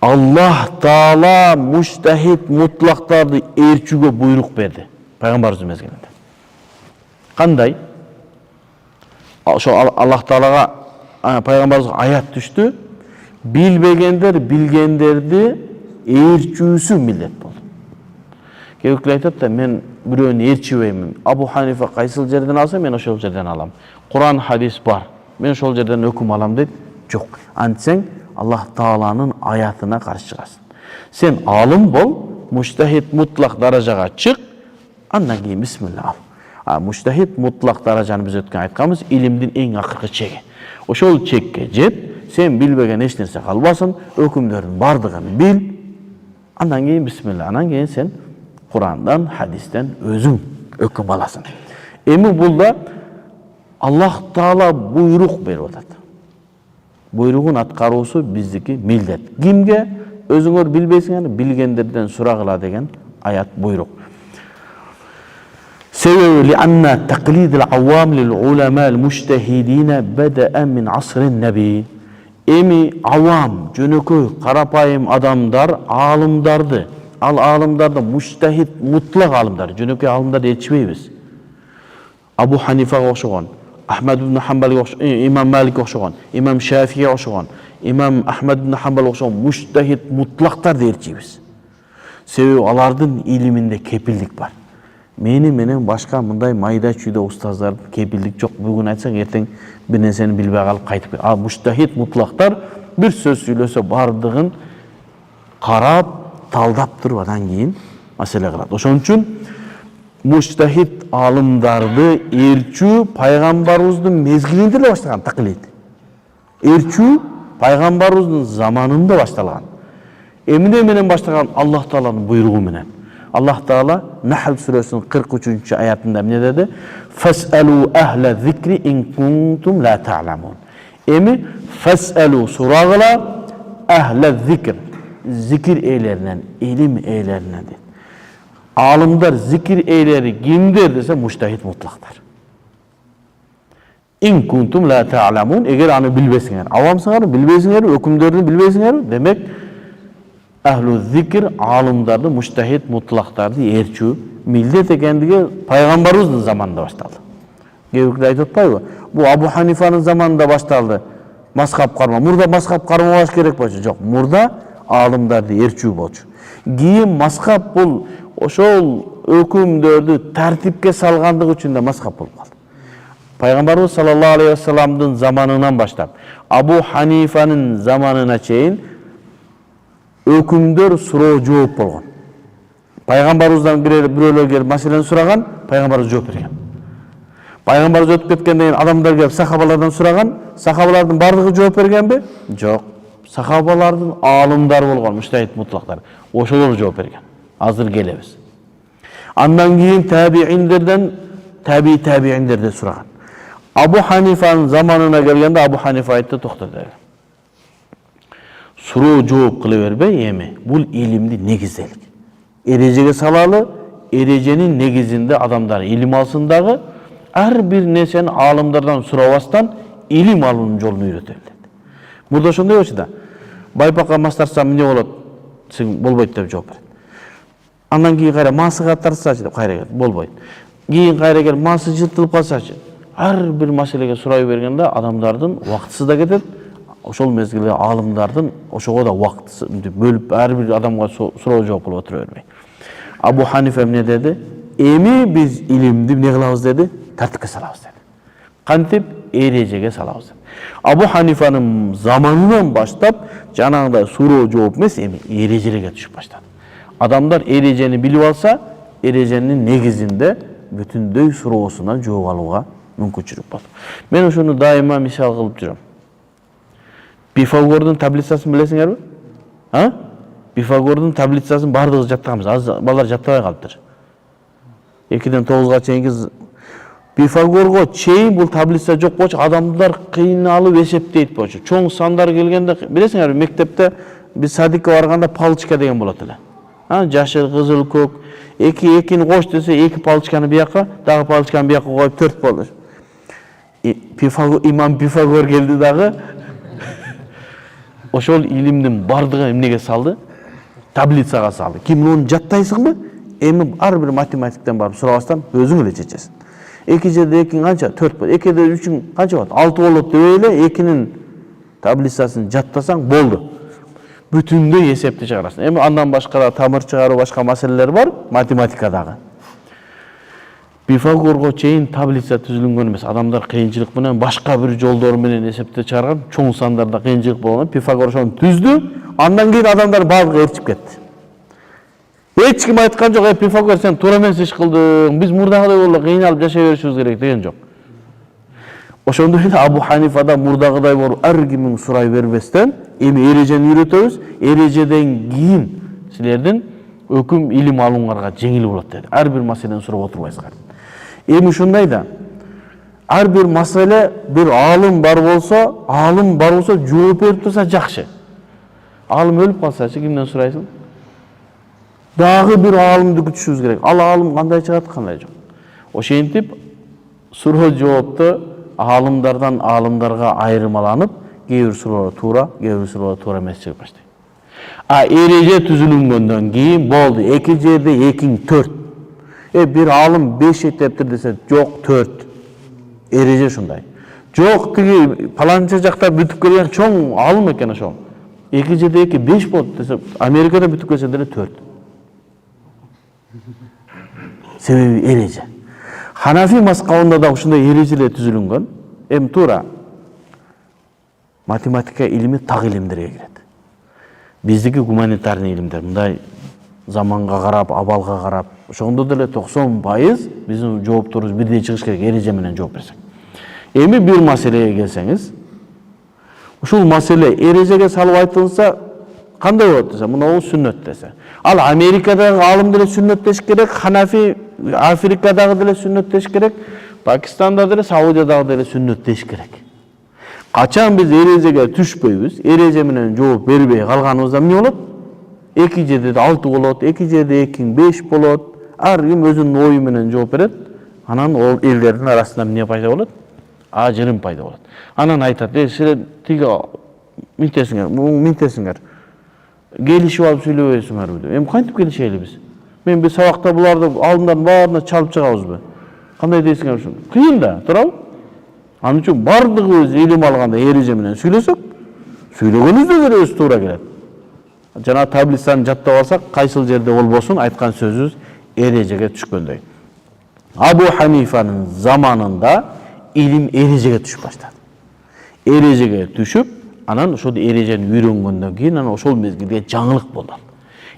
Аллах Таала мужтахид мутлактарды ээрчүүгө буйрук берди пайгамбарыбыздын мезгилинде. Кандай? Ошо Аллах Таалага пайгамбарыбызга аят түштү. Билбегендер билгендерди ээрчүүсү милдет болду. Кээбиркилер айтат да, мен бирөөнү ээрчибеймин. Абу Ханифа кайсыл жерден алса, мен ошол жерден алам. Куран, хадис бар. Мен ошол жерден өкүм алам дейт. жок. Антсең Аллах Тааланын аятына каршы чыгасың. Сен алым бол, муштахид мутлак даражага чык, андан кийин бисмилла ал. Муштахид мутлак даражаны биз өткөн айтканбыз, илимдин эң акыркы чеги. Ошол чекке жет, сен билбеген эч нерсе калбасын, өкүмдөрдүн бардыгын бил. Андан кийин бисмилла, андан кийин сен Курандан, хадистен өзүң өкүм аласың. Эми бул да Аллах Таала буйрук берип атат. Буйругун аткаруусу биздики милдет. Кимге? Өзүңөр билбейсиңер, билгендерден сурагыла деген аят буйрук. Себеби лианна тaqlid al-awam lil-ulama al-mujtahidin bada'a min asr an-nabi. Эми авам, жөнөкөй, карапайым адамдар алымдарды, ал алымдарды муштахид мутлак алымдар, жөнөкөй алымдарды ээрчибейбиз. Абу Ханифага окшогон, Ахмад ибн Хамбалга окшогон, Имам Малик окшогон, Имам Шафиге окшогон, Имам Ахмад ибн Хамбал окшогон муштахид мутлактарды ээрчибиз. Себеби алардын илиминде кепилдик бар. Менен башка мындай майда чүйдө устаздар кепилдик жок. Бүгүн айтсаң эртең бир нерсени билбей калып кайтып. Муштахид мутлактар бир сөз сүйлөсө бардыгын карап, талдап туруп андан кийин маселе кылат. Ошон үчүн муштахид алымдарды ээрчүү пайгамбарыбыздын мезгилинде эле башталган тaqlid. Ээрчүү пайгамбарыбыздын заманында башталган. Эмне менен башталган? Аллах Тааланын буйругу менен. Аллах Таала Нахл сүрөсүнүн 43-чы аятында эмне деди? Фасалу ахла зикри ин кунтум ла та'ламун. Эми фасалу сурагыла ахла зикр, зикир ээлеринен, илим ээлеринен дейт. Алымдар зикир ээлери кимдер десе муштахид мутлактар. Ин кунтум ла та'ламун, эгер аны билбесиңер, авамсыңар, билбесиңер, өкүмдөрдү билбесиңер, демек Ахлу зикр алымдарды, муштахид мутлактарды ээрчүү милдет экендиги пайгамбарыбыздын заманында башталды. Кээбирде айтып атпайбы? Бул Абу Ханифанын заманында башталды. Мазхаб карма. Мурда мазхаб кармабаш керек болчу. Жок, мурда алымдарды ээрчүү болчу. Кийин мазхаб бул ошол өкүмдөрдү тартипке салгандыгы үчүн да мазхаб болуп калды. Пайгамбарыбыз саллаллаху алейхи вассаламдын заманынан баштап Абу Ханифанын заманына чейин өкүмдөр суроо жооп болгон. Пайгамбарыбыздан бирөөлөр келип маселени сураган, пайгамбарыбыз жооп берген. Пайгамбарыбыз өтүп кеткенден кийин адамдар келип сахабалардан сураган, сахабалардын бардыгы жооп бергенби? Жок. Сахабалардын алымдары болгон, муштахид мутлактар. Ошолор жооп берген. Азыр келебиз. Андан кийин табииндерден, табииндерден сураган. Абу Ханифанын заманына келгенде Абу Ханифа айтты, токто dedi. Суроо жооп кыла бербей эми бул илимди негизделик. Эрежеге салалы, эреженин негизинде адамдар илим алсын дагы, ар бир нерсени алымдардан сурабастан илим алуунун жолун үйрөтөлү. Мурда ошондой болчу да. Байпакка мас тартсам эмне болот? Сен болбойт деп жооп берет. Андан кийин кайра масыга тартсачы деп кайра келет, болбойт. Кийин кайра келип масы жыртылып калсачы. Ар бир маселеге сурай бергенде адамдардын убактысы да кетет. Ошол мезгилде алымдардын ошого да убакыты бөлүп ар бир адамга суроо жооп кылып отура бербей. Абу Ханифа эмне деди? Эми биз илимди эмне кылабыз деди? Тартипке салабыз деди. Кантип? Эрежеге салабыз деди. Абу Ханифанын заманынан баштап жанагындай суроо жооп эмес, эми эрежелерге түшүп баштады. Адамдар эрежени билип алса, эреженин негизинде бүтүндөй суроосуна жооп алууга мүмкүнчүлүк болот. Мен ошону дайыма мисал кылып жүрөм. Пифагордун таблицасын билесиңерби? Пифагордун таблицасын бардыгыбыз жаттаганбыз. Азыр балдар жаттабай калыптыр. 2-ден 9га чейинки Пифагорго чейин бул таблица жок болчу, адамдар кыйналып эсептейт болчу. Чоң сандар келгенде, билесиңерби, мектепте биз садикке барганда палочка деген болот эле. Жашыл, кызыл, көк. Экини кош десе, 2 палочканы бияка, дагы палочканы бияка коюп 4 болду. Имам Пифагор келди дагы. Ошол илимдин бардыгын эмнеге салды? Таблицага салды. Ким муну жаттайсыңбы? Эми ар бир математиктен барып сурабастан өзүң эле чечесиң. 2 жерде 2 канча? 4 болот. 2-де 3 канча болот? 6 болот деп эле 2-нин таблицасын жаттасаң болду. Бүтүндөй эсепти чыгарасың. Эми андан башка да тамыр чыгаруу башка маселелер бар математикадагы. Пифагорго чейин таблица түзүлгөн эмес. Адамдар кыйынчылык менен башка бир жолдор менен эсептеп чыгарган. Чоң сандарда кыйынчылык болгон. Пифагор ошону түздү. Андан кийин адамдар баардыгы ээрчип кетти. Эч ким айткан жок, Пифагор сен туура эмес иш кылдың. Биз мурдагыдай боло кыйналып жашай беришибиз керек деген жок. Ошондой эле Абу Ханифада мурдагыдай болуп ар кимин сурай бербестен эми эрежени үйрөтөбүз. Эрежеден кийин силердин өкүм илим алууңарга жеңил болот деди. Ар бир маселени сурап отурбайсыңар. Эми ушундай да ар бир маселе бир аалым бар болсо жооп берип турса жакшы. Аалым өлүп калсачы кимден сурайсың? Дагы бир аалымды күтүшүбүз керек. Ал аалым кандай чыгат, кандай жок. Ошентип суроо жоопту аалымдарга айырмаланып, кээ бир суроолор туура, кээ бир суроолор туура эмес чыгып баштайт. Эреже түзүлгөндөн кийин болду. Эки жерде экиң 4. Бир аалым 5 этептир десе, жок 4. Эреже ушундай. Жок тиги паланча жакта бүтүп келген чоң аалым экен ошол. Эки жерде 2 5 болот десе, Америкада бүтүп келсе деле 4. Себеби эреже. Ханафи мазхабында да ушундай эрежелер түзүлгөн. Эми туура математика илими так илимдерге кирет. Биздики гуманитарный илимдер, мындай заманга карап, абалга карап, ошондо деле 90% биздин жоопторубуз бирдей чыгыш керек, эреже менен жооп берсек. Эми бир маселеге келсеңиз, ушул маселе эрежеге салып айтылса, кандай болот десе, мына сүннөт десе. Ал Америкадагы аалым деле сүннөттеш керек, Ханафи Африкадагы деле сүннөттеш керек, Пакистанда деле, Саудиядагы деле сүннөттеш керек. Качан биз эрежеге түшпөйбүз, эреже менен жооп бербей калганыбызда эмне болот? Эки жерде 6 болот, эки жерде 2 5 болот. Ар ким өзүнүн ою менен жооп берет. Анан ол элдердин арасында эмне пайда болот? Ажырым пайда болот. Анан айтат, силер тиги минтесиңер. Келишип алып сүйлөбөйсүңөрбү? Эми кантип келишели биз? Мен бир сабакта буларды алдындан баарына чалып чыгабызбы? Кандай дейсиңер ушуну? Кыйын да, туурабы? Анын үчүн бардыгыбыз илим алганда эреже менен сүйлөсөк, сүйлөгөнүбүздө көрөбүз туура келет. Жана таблицаны жаттап алсак, кайсыл жерде болбосун айткан сөзүбүз эрежеге түшкөндөй. Абу Ханифанын заманында илим эрежеге түшүп баштады. Эрежеге түшүп, анан ошол эрежени үйрөнгөндөн кийин анан ошол мезгилде жаңылык болду.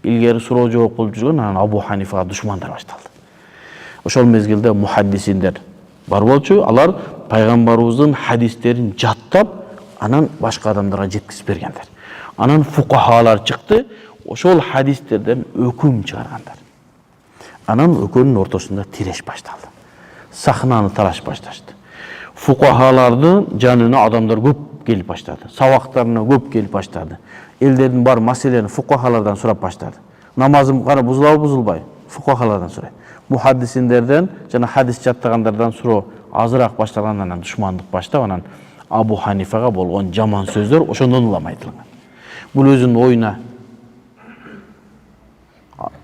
Илгери суроо жооп кылып жүргөн анан Абу Ханифага душмандар башталды. Ошол мезгилде мухаддисиндер бар болчу, алар пайгамбарыбыздын хадистерин жаттап, анан башка адамдарга жеткизип бергендер. Анан фукахалар чыкты, ошол хадистерден өкүм чыгаргандар. Анан өкүмдүн ортосунда тиреш башталды. Сахнаны талаш башташты. Фукахалардын жанына адамдар көп келип баштады. Сабактарына көп келип баштады. Элдердин бар маселени фукахалардан сурап баштады. Намазым кара бузулабы, бузулбай? Фукахалардан сурайт. Мухаддисиндерден жана хадис жаттагандардан суроо азыраак башталган, анан душмандык баштап, анан Абу Ханифага болгон жаман сөздөр ошондон улам айтылган. Бул өзүнүн оюна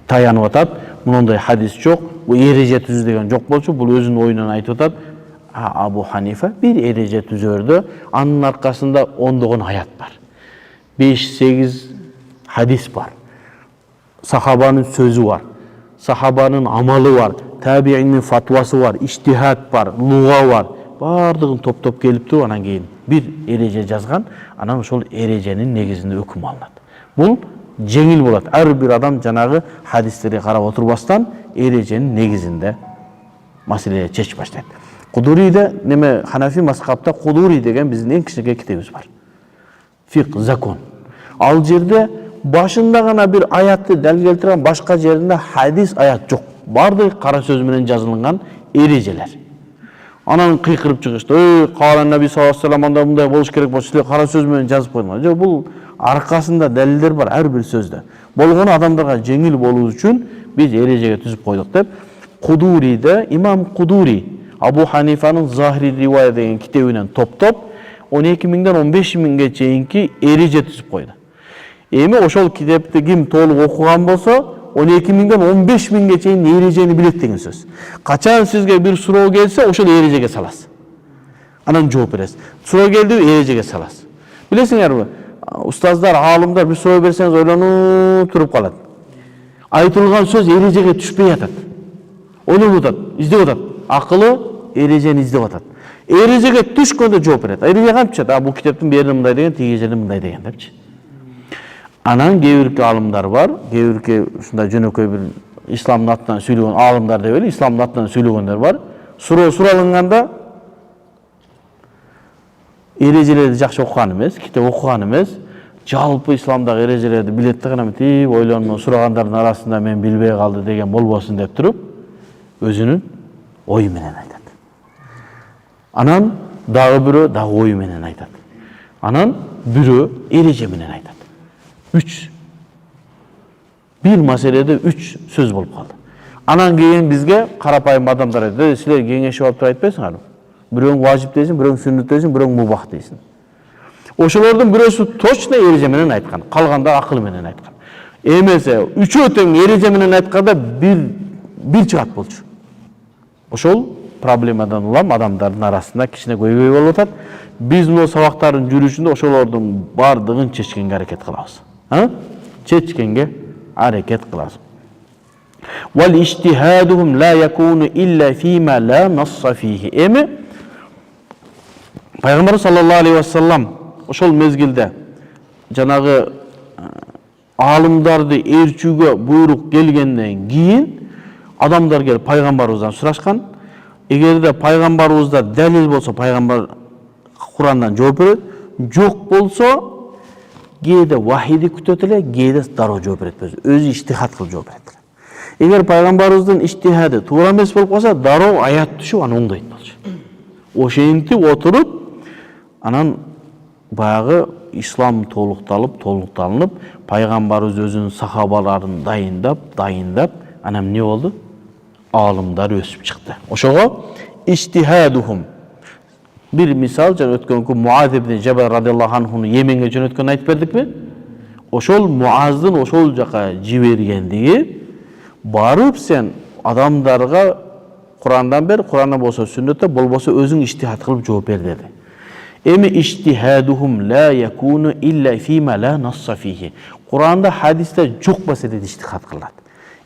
таянып атат. Мындай хадис жок, бул эреже түзүү деген жок болчу, бул өзүнүн оюнан айтып атат. Абу Ханифа бир эреже түзөрдө, анын аркасында ондогон аят бар. 5-8 хадис бар. Сахабанын сөзү бар. Сахабанын амалы бар. Табиинин фатвасы бар, иштихад бар, луга бар. Бардыгын топтоп келиптир, анан кийин бир эреже жазган, анан ошол эреженин негизинде өкүм алынат. Бул жеңил болот. Ар бир адам жанагы хадистерге карап отурбастан эреженин негизинде маселе чечип баштайт. Кудуриде неме Ханафи мазхабта Кудури деген биздин эң кичинекей китебибиз бар. Фик, закон. Ал жерде башында гана бир аятты далил келтирген, башка жеринде хадис аят жок. Бардыгы кара сөз менен жазылган эрежелер. Анан кыйкырып чыгышты. Калан Наби саллаллаху алейхи вассалам анда мындай болуш керек болчу, силер кара сөз менен жазып койдуңар. Жок, бул аркасында далилдер бар ар бир сөздө. Болгону адамдарга жеңил болуу үчүн биз эрежеге түзүп койдук деп Кудуриде имам Кудури Абу Ханифанын Захири ривая деген китебинен топтоп 12.000-ден 15.000-ге чейинки эреже түзүп койду. Эми ошол китепти ким толук окуган болсо 12.000-ден 15.000-ге чейин эрежени билет деген сөз. Качан сизге бир суроо келсе, ошол эрежеге саласыз. Анан жооп бересиз. Суроо келди, эрежеге саласыз. Билесиңерби, устаздар, аалымдар бир суроо берсеңиз ойлонуп туруп калат. Айтылган сөз эрежеге түшпөй атат. Ойлонуп атат, издеп атат. акылы эрежени издеп атат. Эрежеге түшкөндө жооп берет. Эреже кантча? Бул китептин берди мындай деген, тиги жерде мындай деген депчи. Анан кээ-бирки алымдар бар, кээ-бирки ушундай жөнөкөй бир исламдын атынан сүйлөгөн алымдар деп эле, исламдын атынан сүйлөгөндөр бар. Суроо суралынганда эрежелерди жакшы окуган эмес, китеп окуган эмес, жалпы исламдагы эрежелерди билет да мынтип ойлонуп сурагандардын арасында мен билбей калды деген болбосун деп туруп, өзүнүн ою менен айтат. Анан дагы бирөө дагы ою менен айтат. Анан бирөө эреже менен айтат. 3. Bir маселеде 3 сөз болуп калды. Анан кийин бизге карапайым адамдар айтты, силер кеңешип алып айтпайсыңарбы? Бирөөң важип дейсиң, бирөөң сүннет дейсиң, бирөөң мубах дейсиң. Ошолордун бирөөсү точно эреже менен айткан, калганда акыл менен айткан. Эмесе үчөө тең эреже менен айтканда бир чыгат болчу. Ошол проблемадан улам адамдардын арасында кичине көйгөй болуп атат. Биз бул сабактардын жүрүшүндө ошолордун бардыгын чечкенге аракет кылабыз. Чечкенге аракет кылабыз. Wal ijtihaduhum la yakunu illa fima la nassa fihi. Эми Пайгамбар саллаллаху алейхи ва саллам ошол мезгилде жанагы алымдарды ээрчүүгө буйрук келгенден кийин адамдар келип пайгамбарыбыздан сурашкан. Эгерде пайгамбарыбызда далил болсо, пайгамбар Курандан жооп берет. Жок болсо, кээде вахиди күтөт эле, кээде дароо жооп берет. Өзү иштихад кылып жооп берет. Эгер пайгамбарыбыздын иштихады туура эмес болуп калса, дароо аят түшүп аны оңдойт болчу. Ошентип отуруп, анан баягы ислам толукталынып, пайгамбарыбыз өзүнүн сахабаларын дайындап, анан эмне болду? Алымдар өсүп чыкты. Ошого иштихадухум. Bir misal, өткөнкү Муаз ибн Жабал радиаллаху анхуну Йеменге жөнөткөн айтып бердикпи? Ошол Муаздын ошол жака жибергендиги, барып сен адамдарга Курандан бер, Курандан болсо сүннөттө, болбосо өзүң иштихад кылып жооп бер деди. Эми иштихадухум ла якуну илля фима ла насса фихи. Куранда, хадисте жок маселеде иштихад кылат.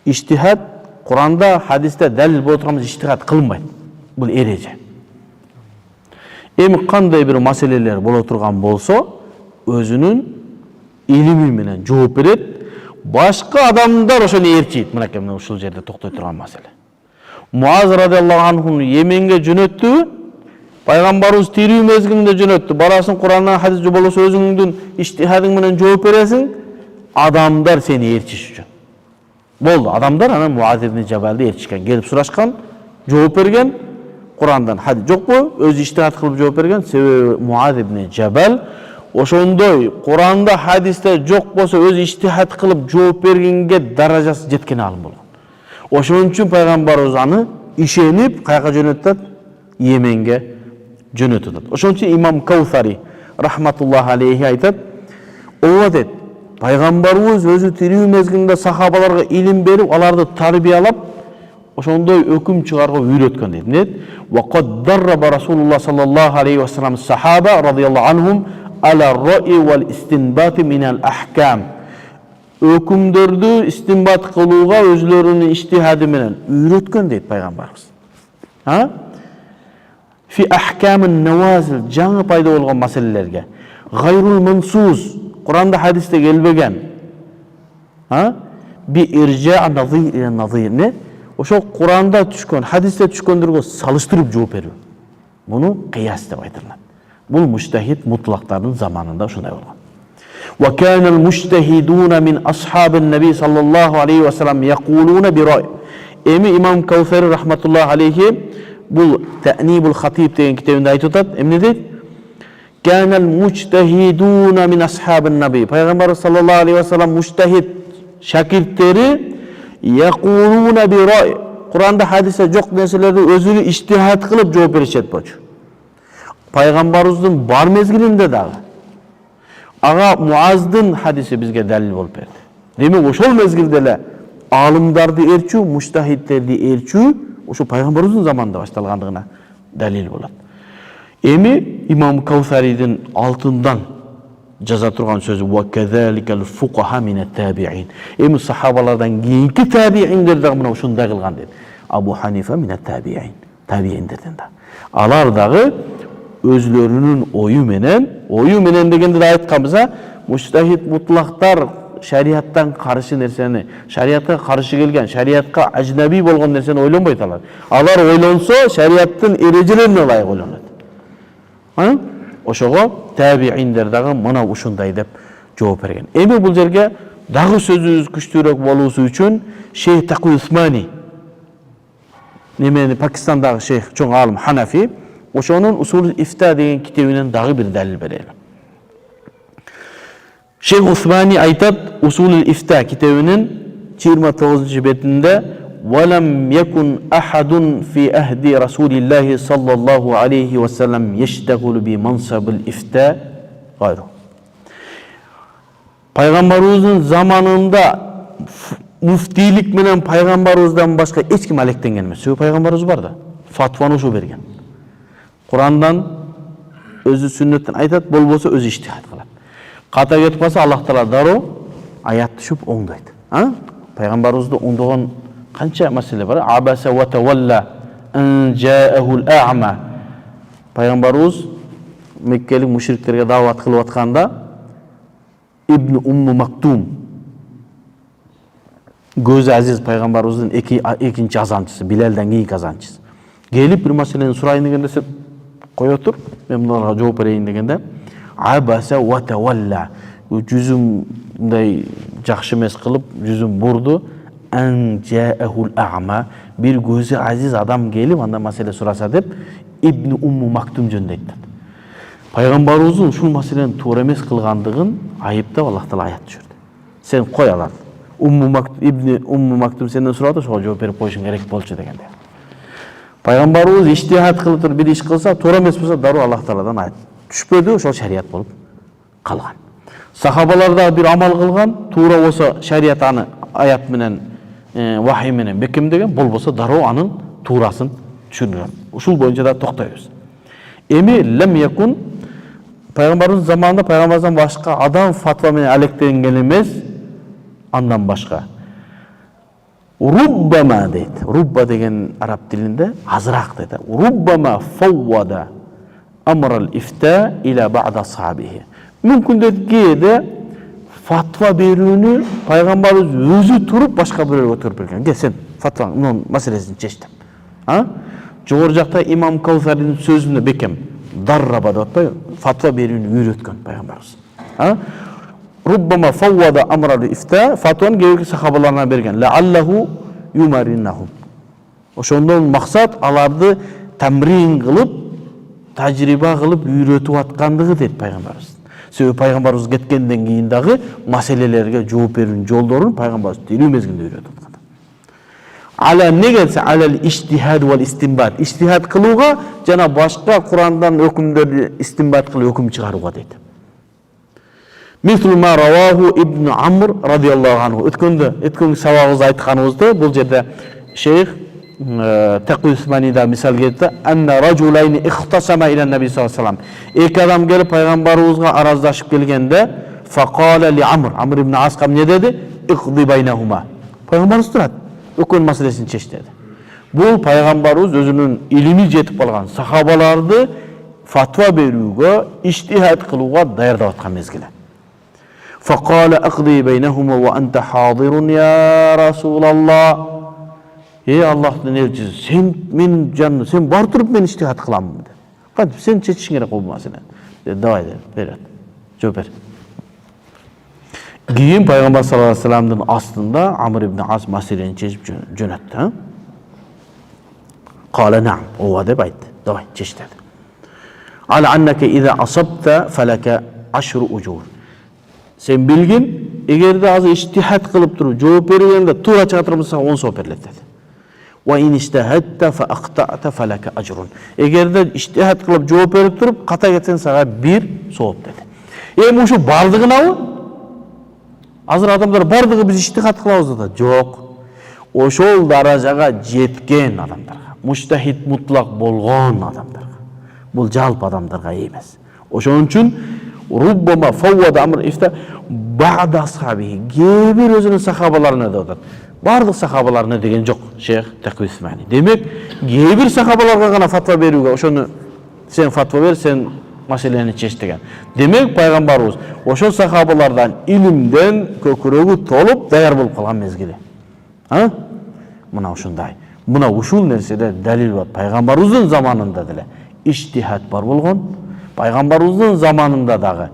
Иштихад Куранда, хадисте далил болуп турган иштихад кылынбайт. Бул эреже. Эми кандай бир маселелер боло турган болсо, өзүнүн илими менен жооп берет. Башка адамдар ошону ээрчийт. Мынакей ушул жерде токтой турган маселе. Муаз радиаллаху анхуну Йеменге жөнөттү. Пайгамбарыбыз тирүү мезгилинде жөнөттү. Барасың Курандан, хадис болсо өзүңдүн иштихадың менен жооп бересиң. Адамдар сени ээрчиш үчүн. Болду. Адамдар анан Муаз ибн Жабалды ээрчишкен, келип сурашкан, жооп берген. Курандан хадис жокпу? Өзү иштихад кылып жооп берген. Себеби Муаз ибн Жабал ошондой Куранда, хадисте жок болсо өзү иштихад кылып жооп бергенге даражасы жеткен алым болгон. Ошон үчүн пайгамбарыбыз аны ишенип кайга жөнөтөт? Йеменге жөнөтөт. Ошон үчүн имам Каусари рахматуллаху алейхи айтат: "Ооба дейт, пайгамбарыбыз өзү тирүү мезгилинде сахабаларга илим берип, аларды тарбиялап, ошондой өкүм чыгарга үйрөткөн" дейт. Эмне? "Ва кад дарраба Расулуллах саллаллаху алейхи ва саллам сахаба радияллаху анхум ала ра'i вал истинбати минал ахкам." Өкүмдөрдү истинбат кылууга өзлөрүнүн иштихады менен үйрөткөн дейт пайгамбарыбыз. Фи ахкамын навазил, жаңы пайда болгон маселелерге. Гайрул мансуз, Куранда, хадисте келбеген. Би иржа назир ила назир. Не? Ошол Куранда түшкөн, хадисте түшкөндөргө салыштырып жооп берүү. Муну кыяс деп айтылат. Бул муштахид мутлактардын заманында ушундай болгон. Wa kana al-mujtahiduna min ashabin nabi sallallahu aleyhi ve sellem yaquluna bi ra'y. Эми имам Каусари рахматуллаху алейхи бул Ta'nibul Khatib деген китебинде айтып атат. Эмне дейт? Kana al-mujtahiduna min ashabin nabi. Пайгамбар саллаллаху алейхи ve sellem муштахид шакирттери yaquluna bi ra'y. Куранда, хадисте жок нерселерди өзүнү иштихад кылып жооп беришет болчу. Пайгамбарыбыздын бар мезгилинде дагы ага Муаздын хадиси бизге далил болуп берди. Демек ошол мезгилде эле алымдарды ээрчүү, муштахидтерди ээрчүү ошо пайгамбарыбыздын заманында башталгандыгына далил болот. Эми имам Каусаридин алтындан жаза турган сөзү "Ва казаликал фуқаха минат табиин". Эми сахабалардан кийинки табииндер дагы мына ушундай кылган дейт. Абу Ханифа минат табиин. табииндерден да. Алар дагы өзлөрүнүн ою менен дегенде да айтканбыз, муштахид мутлактар шариаттан каршы нерсени, шариатка каршы келген, шариатка ажнаби болгон нерсени ойлонбойт алар. Алар ойлонсо, шариаттын эрежелерине ылайык ойлонот. Ошого табииндер дагы мына ушундай деп жооп берген. Эми бул жерге дагы сөзүбүз күчтүүрөөк болуусу үчүн Шейх Такуй Усмани, немени Пакистандагы шейх, чоң алым Ханафи, ошонун Усул Ифта деген китебинен дагы бир далил берели. Шейх Усмани айтат Усул Ифта китебинин 29 бетинде: "Валам якун ахадун фи ахди Расулиллахи саллаллаху алейхи ва саллям яштагулу би мансабил ифта гайру." Пайгамбарыбыздын заманында муфтийлик менен пайгамбарыбыздан башка эч ким алектенген эмес. Себеби пайгамбарыбыз бар да, фатваны ушу берген. Курандан, өзү сүннөттөн айтат, болбосо өзү иштихад кылат. Ката кетип калса Аллах Таала дароо аят түшүп оңдойт. Пайгамбарыбызды оңдогон канча маселе бар. Абаса ва тавалла ан жаахул а'ма. Пайгамбарыбыз Меккелик мушриктерге дават кылып атканда Ибн Умму Мактум, көзү азиз пайгамбарыбыздын экинчи азанчысы, Билалдан кийинки азанчысы, келип бир маселени сурайын дегенде, сен кое тур, мен муналарга жооп берейин дегенде, абаса ва тавалла, жүзүм мындай жакшы эмес кылып, жүзүм бурду, ан жаахул а'ма, бир көзү азиз адам келип анда маселе сураса деп Ибн Умму Мактум жөнүндө айтат. Пайгамбарыбыздын ушул маселени туура эмес кылгандыгын айыптап Аллах Таала аят түшүрдү. Сен кой аларды. Ибн Умму Мактум сенден сурады, ошого жооп берип коюшуң керек болчу дегенде. Пайгамбарыбыз иштихад кылып туруп бир иш кылса, туура эмес болсо дароо Аллах Тааладан аят түшпөдү, ошол шарият болуп калган. Сахабалар да бир амал кылган, туура болсо шарият аны аят менен, вахий менен бекемдеген, болбосо дароо анын туурасын түшүндүргөн. Ушул боюнча да токтойбуз. Эми лем якун, пайгамбарыбыздын заманында пайгамбардан башка адам фатва менен алектенген эмес, андан башка. Руббама дейт. Рубба деген араб тилинде азыраак дейт. Руббама фаввада амрал ифта ила бa'da сахабихи. Мүмкүн дейт кээде фатва берүүнү пайгамбарыбыз өзү туруп башка бирөөгө өтүрүп берген. Ке сен фатванын маселесин чеч деп. Жогору жакта имам Каусаринин сөзүндө бекем дарраба деп атпайбы? Фатва берүүнү үйрөткөн пайгамбарыбыз. Руббама фаввада амрал ифта, фатваны кээки сахабаларына берген. Лааллаху юмариннахум. Ошондон максат аларды тамрин кылып, тажриба кылып үйрөтүп аткандыгы дейт пайгамбарыбыз. Себеби пайгамбарыбыз кеткенден кийин дагы маселелерге жооп берүүнүн жолдорун пайгамбарыбыз тилүү мезгилде үйрөтүп аткан. Ала не келсе, алал иштихад вал истинбат. Иштихад кылууга жана башка Курандан өкүмдөрдү истинбат кылып өкүм чыгарууга дейт. Мислу ма раваху Ибн Амр радиаллаху анху. Өткөн сабагыбызда айтканыбызды бул жерде шейх Такуй Усманида мисал келтирди. Анна ражулайни ихтасама иля наби саллаллаху алейхи ва саллям. Эки адам келип пайгамбарыбызга араздашып келгенде, фaqala ли Амр ибн Асқа не деди? Иқди байнахума. Пайгамбарыбыз турат. Өкөн маселесин чеч деди. Бул пайгамбарыбыз өзүнүн илими жетип калган сахабаларды фатва берүүгө, иштихад кылууга даярдап аткан мезгили. Фaqala иқди байнахума ва анта хадирун я Расулаллах. Аллахтын элчиси, сен менин жанымда, сен бар туруп мен иштихад кыламын деп. Кантип сен чечишиң керек бул маселени. Давай деп берет. Жооп бер. Кийин пайгамбар саллаллаху алейхи ва салламдын астында Амр ибн Ас маселени чечип жөнөттү. Кала наам, ооба деп айтты. Давай чеч деди. Ала аннака иза асабта фалака ашру уджур. Сен билгин, эгерде азыр иштихад кылып туруп жооп бергенде туура чыга турса 10 сооп берилет деди. Ва ин иштахадта фа ақтата фалака ажрун. Эгерде иштихад кылып жооп берип туруп ката кетсең сага 1 сооп деди. Эми ушу бардыгынабы? Азыр адамдар бардыгы биз иштихад кылабыз да. Жок. Ошол даражага жеткен адамдарга, муштахид мутлак болгон адамдарга. Бул жалпы адамдарга эмес. Ошон үчүн руббама фаввада амр ифта бa'da асхаби. Кээ бир өзүнүн сахабаларына деп атат. Бардык сахабалар не деген жок, Шейх Такви Исмаили. Демек, кейбир сахабаларга гана фатва берүүгө, ошону сен фатва бер, сен маселени чеч деген. Демек, пайгамбарыбыз ошол сахабалардан илимден көкүрөгү толуп даяр болуп калган мезгили. Мына ушундай. Мына ушул нерседе далил бар. Пайгамбарыбыздын заманында деле иштихат бар болгон. Пайгамбарыбыздын заманында дагы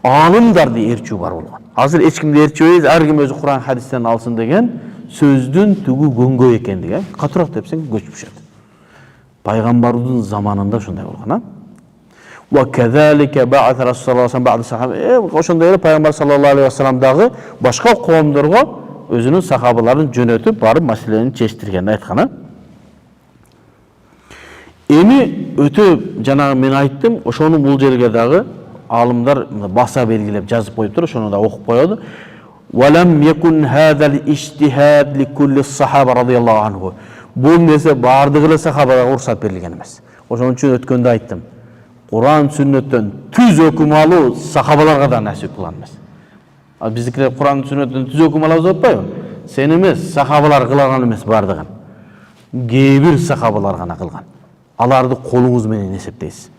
алымдарды ээрчүү бар болгон. Азыр эч кимди ээрчөбөйбүз, ар ким өзү Кур'ан хадистен алсын деген сөздүн түгү көңгөй экендиги, катуураак депсең көчүп түшөт. Пайгамбарыбыздын заманында ушундай болгон, Wa kadhalika ba'atha Rasulullah sallallahu aleyhi ve sellem ошондой эле пайгамбар саллаллаху алейхи ва саллям дагы башка коомдорго өзүнүн сахабаларын жөнөтүп барып маселени чечтиргенди айткан. Эми өтө жанагы мен айттым, ошону бул жерге дагы алымдар баса белгилеп жазып коюптур, ошону да окуп коёду. Walam yakun hadha al-ijtihad li kulli as-sahaba radiyallahu anhu. Бул нерсе бардыгы эле сахабага уруксат берилген эмес. Ошон үчүн өткөндө айттым. Кур'ан сүннөттөн түз өкүм алуу сахабаларга да насип кылган эмес. Биздикилер Кур'ан сүннөттөн түз өкүм алабыз деп атпайбы? Сен эмес, сахабалар кылган эмес бардыгын. Кейбир сахабалар гана кылган. Аларды колуңуз менен эсептейсиз.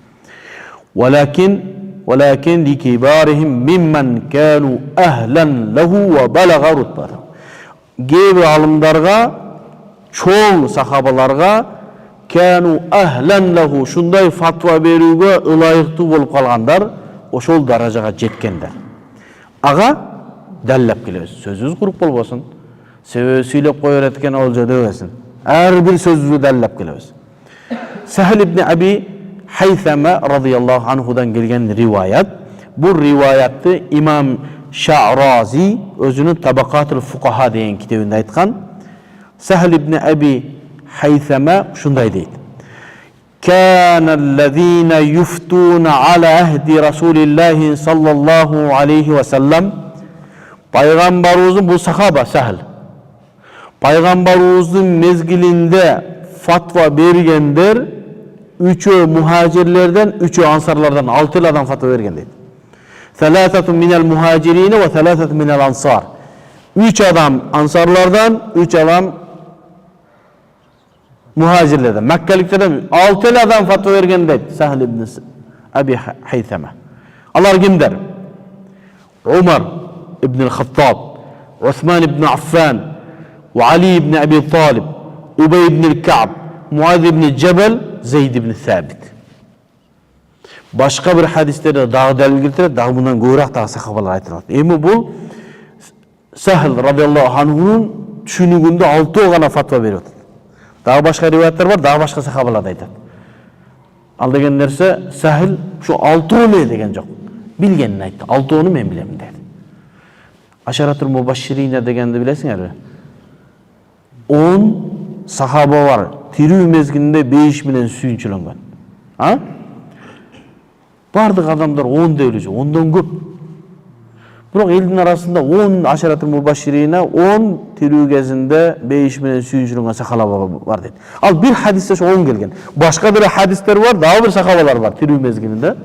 Walakin li kibarihim mimman kanu ahlan lahu wa balagha rutbatahu. Кейбир алымдарга, чоң сахабаларга kanu ahlan lahu шундай фатва берүүгө ылайыктуу болуп калгандар, ошол даражага жеткендер. Ага даллап келебиз. Сөзүбүз куруп болбосун. Себеби сүйлөп кое берет экен ол жерде дебесин. Ар бир сөзүбүздү даллап келебиз. Сахл ибн Аби Haythama radıyallahu anhu'dan gelgen rivayet. Bu rivayette İmam Şa'razi özünün Tabakatul Fukaha deyen kitabında aytkan. Sahl ibn Abi Haythama şunday deydi. Kânellezîne yuftûne ala ahdi Resulillahi sallallahu aleyhi ve sellem. Peygamberimizin bu sahaba Sahl. Peygamberimizin mezgilinde fatva bergenler üçü muhacirlerden, üçü ansarlardan, 6 adam fatva bergen deydi. Thalathatun minel muhacirine ve thalathatun minel ansar. 3 adam ansarlardan, 3 adam muhacirlerden, Mekkeliklerden 6 adam fatva bergen deydi. Sahl ibn Abi Haythama. Allah kimdir? Umar ibn al-Khattab, Osman ibn Affan, ve Ali ibn Abi Talib, Ubey ibn al-Ka'b, Muaz ibn Cebel, Zeyd ibn Thabit. Başka bir hadislerde daha delil getirir, daha bundan göğrak daha sahabalar aytılır. Emi bu Sahl radıyallahu anh'un düşünüğünde 6 gana fatva veriyor. Daha başka rivayetler var, daha başka sahabalar da aytır. Al degen nerse Sahl şu 6 ne degen yok. Bilgenini aytdı. 6 onu men bilem dedi. Aşaratul Mubaşşirine degende bilesin ya. 10 sahaba var. Tirүү mezgilinde 5 bilen sүйүнчүлөнгөн. Бардык адамдар 10 дейличи, 10дон көп. Бирок элдин арасында 10 ашаратыл мубашширина, 10 тирүү кезинде 5 менен сүйүнчүлөнгөн сахабалар бар дейт. Ал бир хадисте 10 келген. Башка бир хадистер бар, дагы бир сахабалар бар тирүү мезгилинде.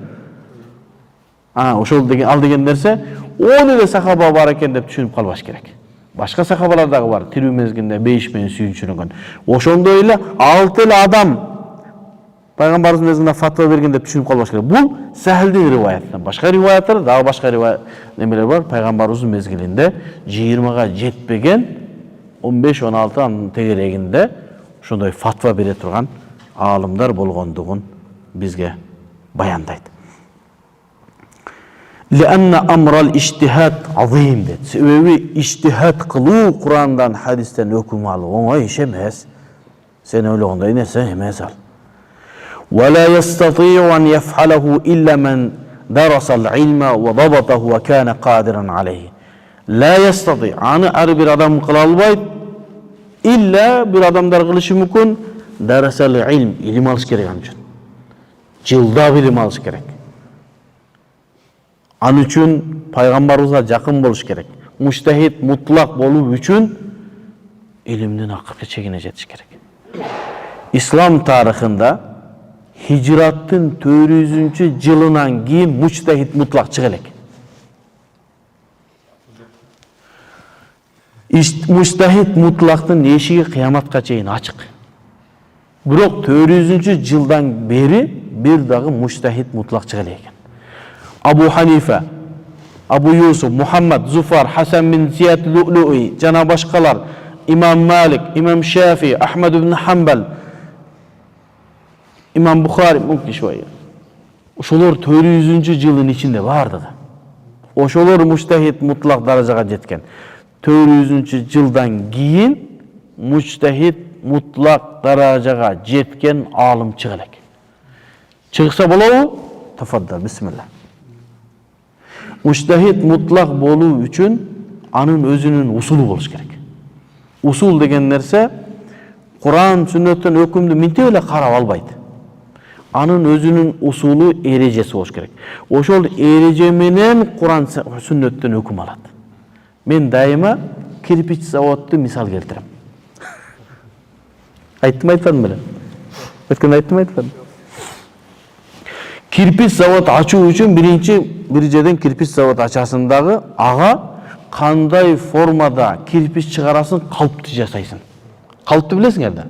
Ошол деген ал деген нерсе 10 эле сахаба бар экен деп түшүнүп калбаш керек. Başka sahabalar da var. Tirүү mezgilinde 5 men sүйүнчүлөнгөн. Ошондой эле 6 эле адам Пайгамбарыбыз мезгилинде фатва берген деп түшүнүп калбаш керек. Бул Сахлдин риваяты. Башка риваяттар, дагы башка риваят немелер бар. Пайгамбарыбыздын мезгилинде 20га жетпеген 15-16 анын тегерегинде ошондой фатва бере турган аалымдар болгондугун бизге баяндайт. لأن أمر الاجتهاد عظيم dedi. Sebebi ijtihad kıluu Kur'an'dan, hadisten hüküm alı. Ona iş emez. Sen öyle onda inersen emez al. ولا يستطيع أن يفعله إلا من درس العلم وضبطه وكان قادرا عليه. La yastati. Anı ar bir adam kılalbaydı. İlla bir adamlar kılışı mümkün. Dersel ilm. İlim alış gerek onun için. Cilda bilim alış gerek. An üçün Peygamberimize yakın boluş gerek. Mujtahid mutlak bolup üçün ilimden akırkı çekine jetiş gerek. İslam tarihinde hicrattın 400. yılından keyin mujtahid mutlak çık elek. Mujtahid mutlaqtın eşigi kıyamatqa чейин açık. Бирок 400-жылдан beri bir dagı mujtahid mutlaq çıgıla eкен. Abu Hanife, Abu Yusuf, Muhammad, Zufar, Hasan bin Ziyad Lu'lu'i, jana başkalar, İmam Malik, İmam Şafii, Ahmed ibn Hanbal, İmam Bukhari, mümkün şöyle. Oşolar 400-жылдын içinde vardı. Oşolar mujtahid mutlaq darajaga jetken. 400-жылдан keyin mujtahid mutlaq darajaga jetken alim çıgılak. Çıksa bolabı? Tafaddal, bismillah. Mujtahid mutlaq boluu üçün anın özünün usulu boluş gerek. Usul degen nerse Kur'an, sünnetten hükümdü minte öyle karab albaydı. Anın özünün usulu erecesi boluş gerek. Oşol ereje menen Kur'an, sünnetten hüküm alat. Men daima kirpiç zavoddu misal keltirem. Aytdım aytmadım bile. Ötkende aytdım aytmadım. Kirpiç zavod açуу üçün biriceden kirpiç zavod açasınдағы ağa kanday formada kirpiç çıkarasın, kalpты жасайсың. Kalpты білесің әлде?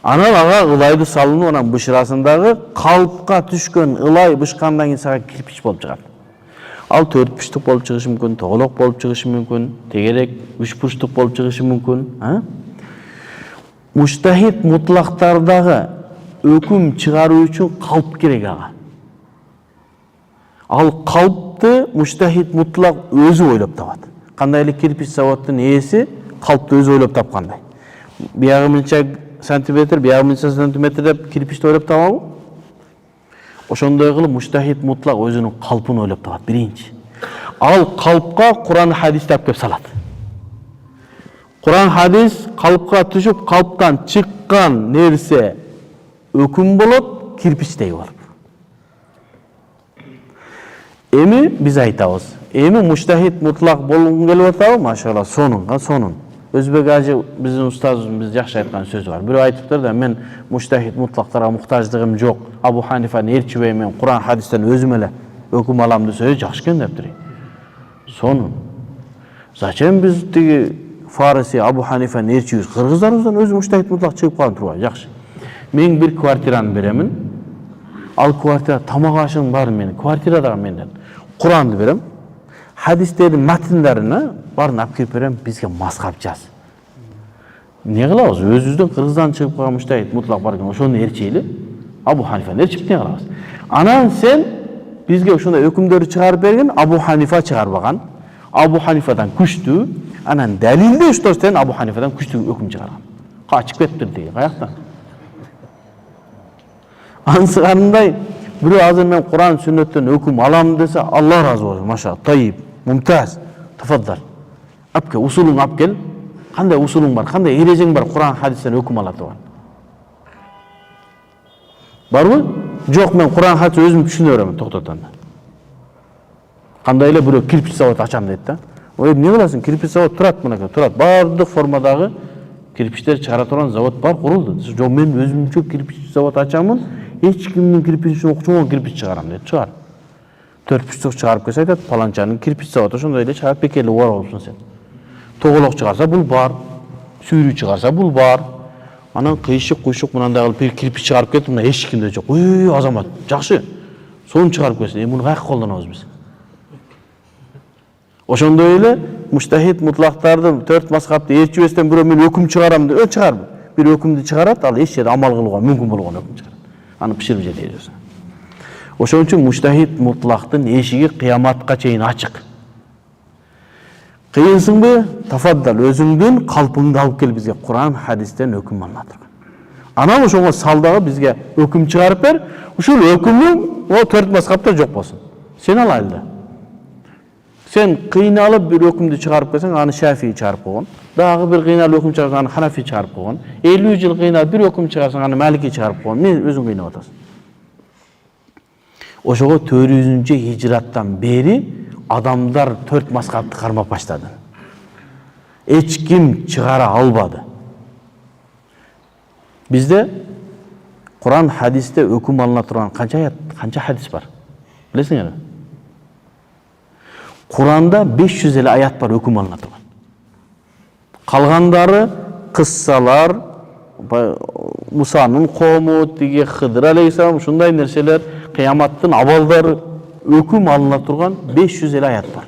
Анан ağa ылайды салынып, анан бышырасындағы kalpқа түшкөн ылай бышкандан кийин сага kirpiç болуп чыгат. Ал 4 бурчтук болуп чыгышы мүмкүн, тоголок болуп чыгышы мүмкүн, тегерек 3 бурчтук болуп чыгышы мүмкүн. Mujtahid mutlaqtardагы өкүм чыгаруу үчүн kalp керек ага. Ал kalpты mujtahid mutlaq өзү ойлоп табат. Кандай эле кирпич заводдун ээси kalpты өзү ойлоп тапкандай. Биягы мынча сантиметр, биягы мынча сантиметр деп кирпичти ойлоп табабы? Ошондой кылып mujtahid mutlaq өзүнүн kalpын ойлоп табат биринчи. Ал kalpка Кур'ан хадисти алып кеп салат. Kur'an hadis kalpka düşüp kalptan çıkkan nerse öküm bolup kirpiçtey var. Emi biz aytabız. Emi mujtahid mutlaq bolgun kelip atabı maşallah sonun. Özbek Hacı bizim ustazımız yaxşı aytkan söz var. Biri aytıptır da men mujtahid mutlaqtara muhtaçlığım yok. Abu Hanifa'nın erçibey men Kur'an hadisten özüm ele öküm alam dese yaxşı ken deptir. Sonun. Zaten biz tigi Farisi, Abu Hanifa'nın erçiyiz. Kırgızlarımızdan özü mujtahid mutlaq çıkıp kalan turba. Yaxşı. Men bir kvartirаны beremin. Al kvartira tamak aşığım var meni. Kvartiradağı menden. Kur'an'dı berem. Hadislerin matınlarını barın alып kirip berem. Bizge mazhab jaz. Ne kılabız? Özüzden Kırgızdan çıkıp kalan mujtahid mutlaq barken oşonun erçiyli. Abu Hanifa'nın erçip ne kılabız? Anan sen bizge oşonda ökümdörü çıkarıp bergen Abu Hanifa çıkarbagan. Abu Hanifa'dan күчтүү. Anan dalilde ustosten Abu Hanifa'dan күчтүү öküm çıkargan. Kaçıp kettir diye. Kayaktan. Ansıgarınday biri hazır men Kur'an sünnetten öküm alam dese Allah razı olsun. Maşallah. Tayyip. Mumtaz. Tafaddal. Apke usulun apkel. Kanday usulun var? Kanday erejeң var Kur'an hadisten öküm alatıgan? Var mı? Yok men Kur'an hadisi özüm düşünüyorum toktotanda. Kanday ele biri kirpiç zavod açam deydi da. Oy ne kılasın? Kirpiç zavod turat mınaka, turat. Bardıq formadagı kirpiçler çıkara turan zavod bar kuruldu. Yok men özümçө kirpiç zavod açamın. Hiç kimnin kirpiçini okçuğun kirpiç çıgaram deydi. Çıgar. 4 burçtuk çıgarıp kese aytadi, palançanın kirpiç zavodu şonda ele çıgarıp bekeli var olsun sen. Toğolok çıgarsa bul bar. Sürü çıgarsa bul bar. Anan kıyışık mınanda kılıp bir kirpiç çıgarıp ketip mına hiç kimde yok. Oy azamat, жақсы. Soğun çıgarıp kese. Bunu kayık kollanabız biz. Oşonda öyle mujtahid mutlaqtарды 4 mazhabda erçibesinden biri men öküm çıgaram deyip çıgar. Bir ökümdü çıgarat, al eç yerde amal kılууга мүмкүн болгон öküm çıgarat. Аны pişirip жетеді. Oşon üçün mujtahid mutlaqtın eşigi kıyamatqa çeyin açık. Kıyınsınbı? Tafaddal, özüңdün kalpыңды alıp kel bizge Kur'an hadisten öküm anlatırgan. Anan oşoňa saldağı bizge öküm çıgarıp ber, uşul ökümü o 4 mazhabda jok bolsun. Sen al aldı. Sen kıynalıp bir ökümdü çıkarıp gelsen, anı Şafii çıkarıp koyun. Dağı bir kıynalı öküm çıkarsan, anı Hanafi çıkarıp koyun. 50 yıl kıynalı bir öküm çıkarsan, anı Maliki çıkarıp koyun. Ne özün kıynalı otasın? Oşoğa 400. hicrattan beri adamlar 4 mazhabты karmap başladı. Hiç kim çıkara almadı. Bizde Kur'an hadiste öküm anlatılan kança hadis var? Bilesiniz mi? Kur'an'da 550 ayat var öküm anlatılan. Қалғандары қыссалар, Мусанын қомы, деге Хыдыр алейхисалам, шундай нәрселер, қияматтың абалдары өкім алына тұрған 500 аят бар.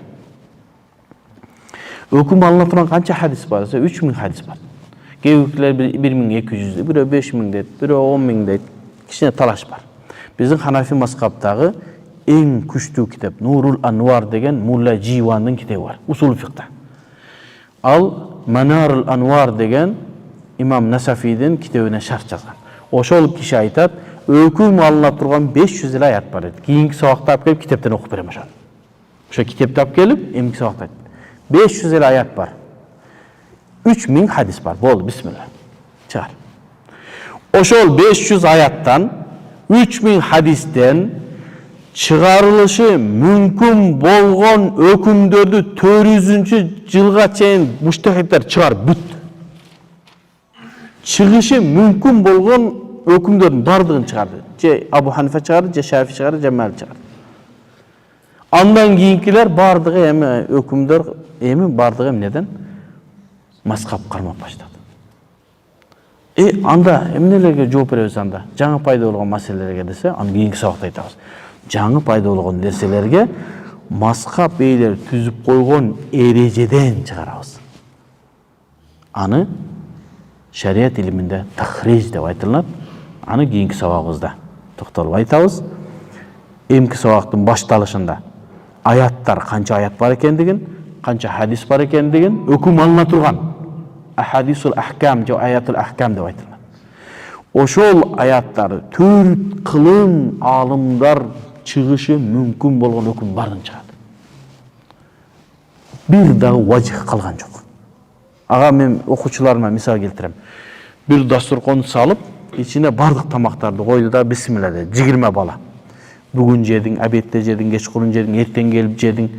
Өкім алына тұрған қанша хадис бар? 3000 хадис бар. Кейбіреулер 1200, біреу 5000 дейді, біреу 10000 дейді. Кішкене талаш бар. Біздің Ханафи мазхабтағы ең күшті кітап Нурул Анвар деген Мулла Дживанның кітабы бар, усул фиқта. Ал Манарул Анвар деген имам Насафидің кітабына шарт жазған. Ошол киши айтат, өкім алына тұрған 500 аят бар еді. Кейінгі сабақта алып келіп кітаптан оқып берем ошаны. Ошо кітапты алып келіп, емкі сабақта айтты. 500 аят бар. 3000 хадис бар. Болды, бисмилла. Чығар. Ошол 500 аяттан 3000 хадистен чыгарылышы мүмкін болған өкімдерді 400-жылға чейин муштахиттер чыгарып бүтті. Чыгышы мүмкін болған өкімдердің бардығын чыгарды. Же Абу Ханифа чыгарды, же Шафи чыгарды, же Малик чыгарды. Андан кийинкилер бардығы эми өкімдер эми бардығы эмнеден мазхаб кармап баштады. Анда эмнелерге жооп беребиз анда? Жаңы пайда болгон маселелерге десе, аны кийинки сабакта айтабыз. Жаңы пайда болгон нерселерге мазхаб эйлер түзүп койгон эрежеден чыгарабыз. Аны шариат илиминде тахриж деп айтылат. Аны кийинки сабагыбызда токтолуп айтабыз. Эмки сабактын башталышында аяттар канча аят бар экендигин, канча хадис бар экендигин өкүм алына турган ахадисул ахкам же аятул ахкам деп айтылат. Ошол аяттар төрт кылым алымдар чыгышы мүмкүн болгон өкүм бардын чыгат. Бир дагы важих калган жок. Ага мен окуучуларыма мисал келтирем. Бир дастуркон салып, ичине бардык тамактарды койду да бисмилла деди. 20 бала. Бүгүн жедиң, абетте жедиң, кечкурун жедиң, эртең келип жедиң.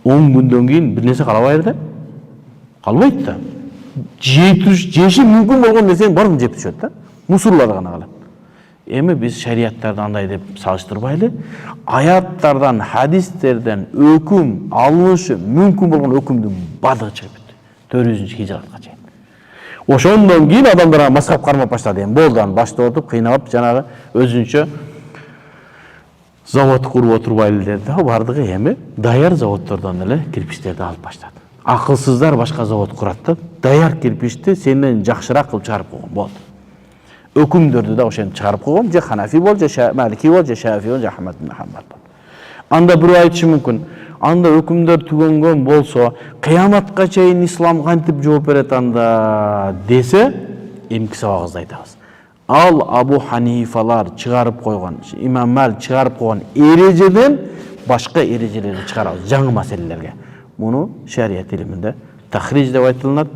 10 күндөн кийин бир нерсе калабайбы да? Калбайт да. Жеши мүмкүн болгон нерсени барын жеп түшөт да. Мусурлар гана калат. Эми биз шариаттарды андай деп салыштырбайлы. Аяттардан, хадистерден өкүм алынышы мүмкүн болгон өкүмдүн бардыгы чыгып кетти. 400-жылга чейин. Ошондон кийин адамдар мазхаб кармап баштады. Эми болду, аны баштап отуруп, кыйнап, жанагы өзүнчө завод куруп отурбайлы деди. Бардыгы эми даяр заводдордон эле кирпичтерди алып баштады. Акылсыздар башка завод курат да, даяр кирпичти сенден жакшыраак кылып чыгарып койгон болду. Өкүмдөрдү да ошентип чыгарып койгон, же Ханафи бол, же Малики бол, же Шафи бол, же Ахмад ибн Хамбал бол. Анда бирөө айтышы мүмкүн, анда өкүмдөр түгөнгөн болсо, кыяматка чейин ислам кантип жооп берет анда десе, эмки сабагыбызда айтабыз. Ал Абу Ханифалар чыгарып койгон, Имам Малик чыгарып койгон эрежеден башка эрежелерди чыгарабыз, жаңы маселелерге. Муну шариат илиминде тахриж деп айтылат.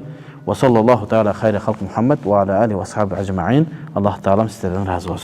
Ва саллаллаху таала хайра халк Мухаммад ва аля алихи ва асхаби ажмаин. Аллах таалам сиздерден разы болсун.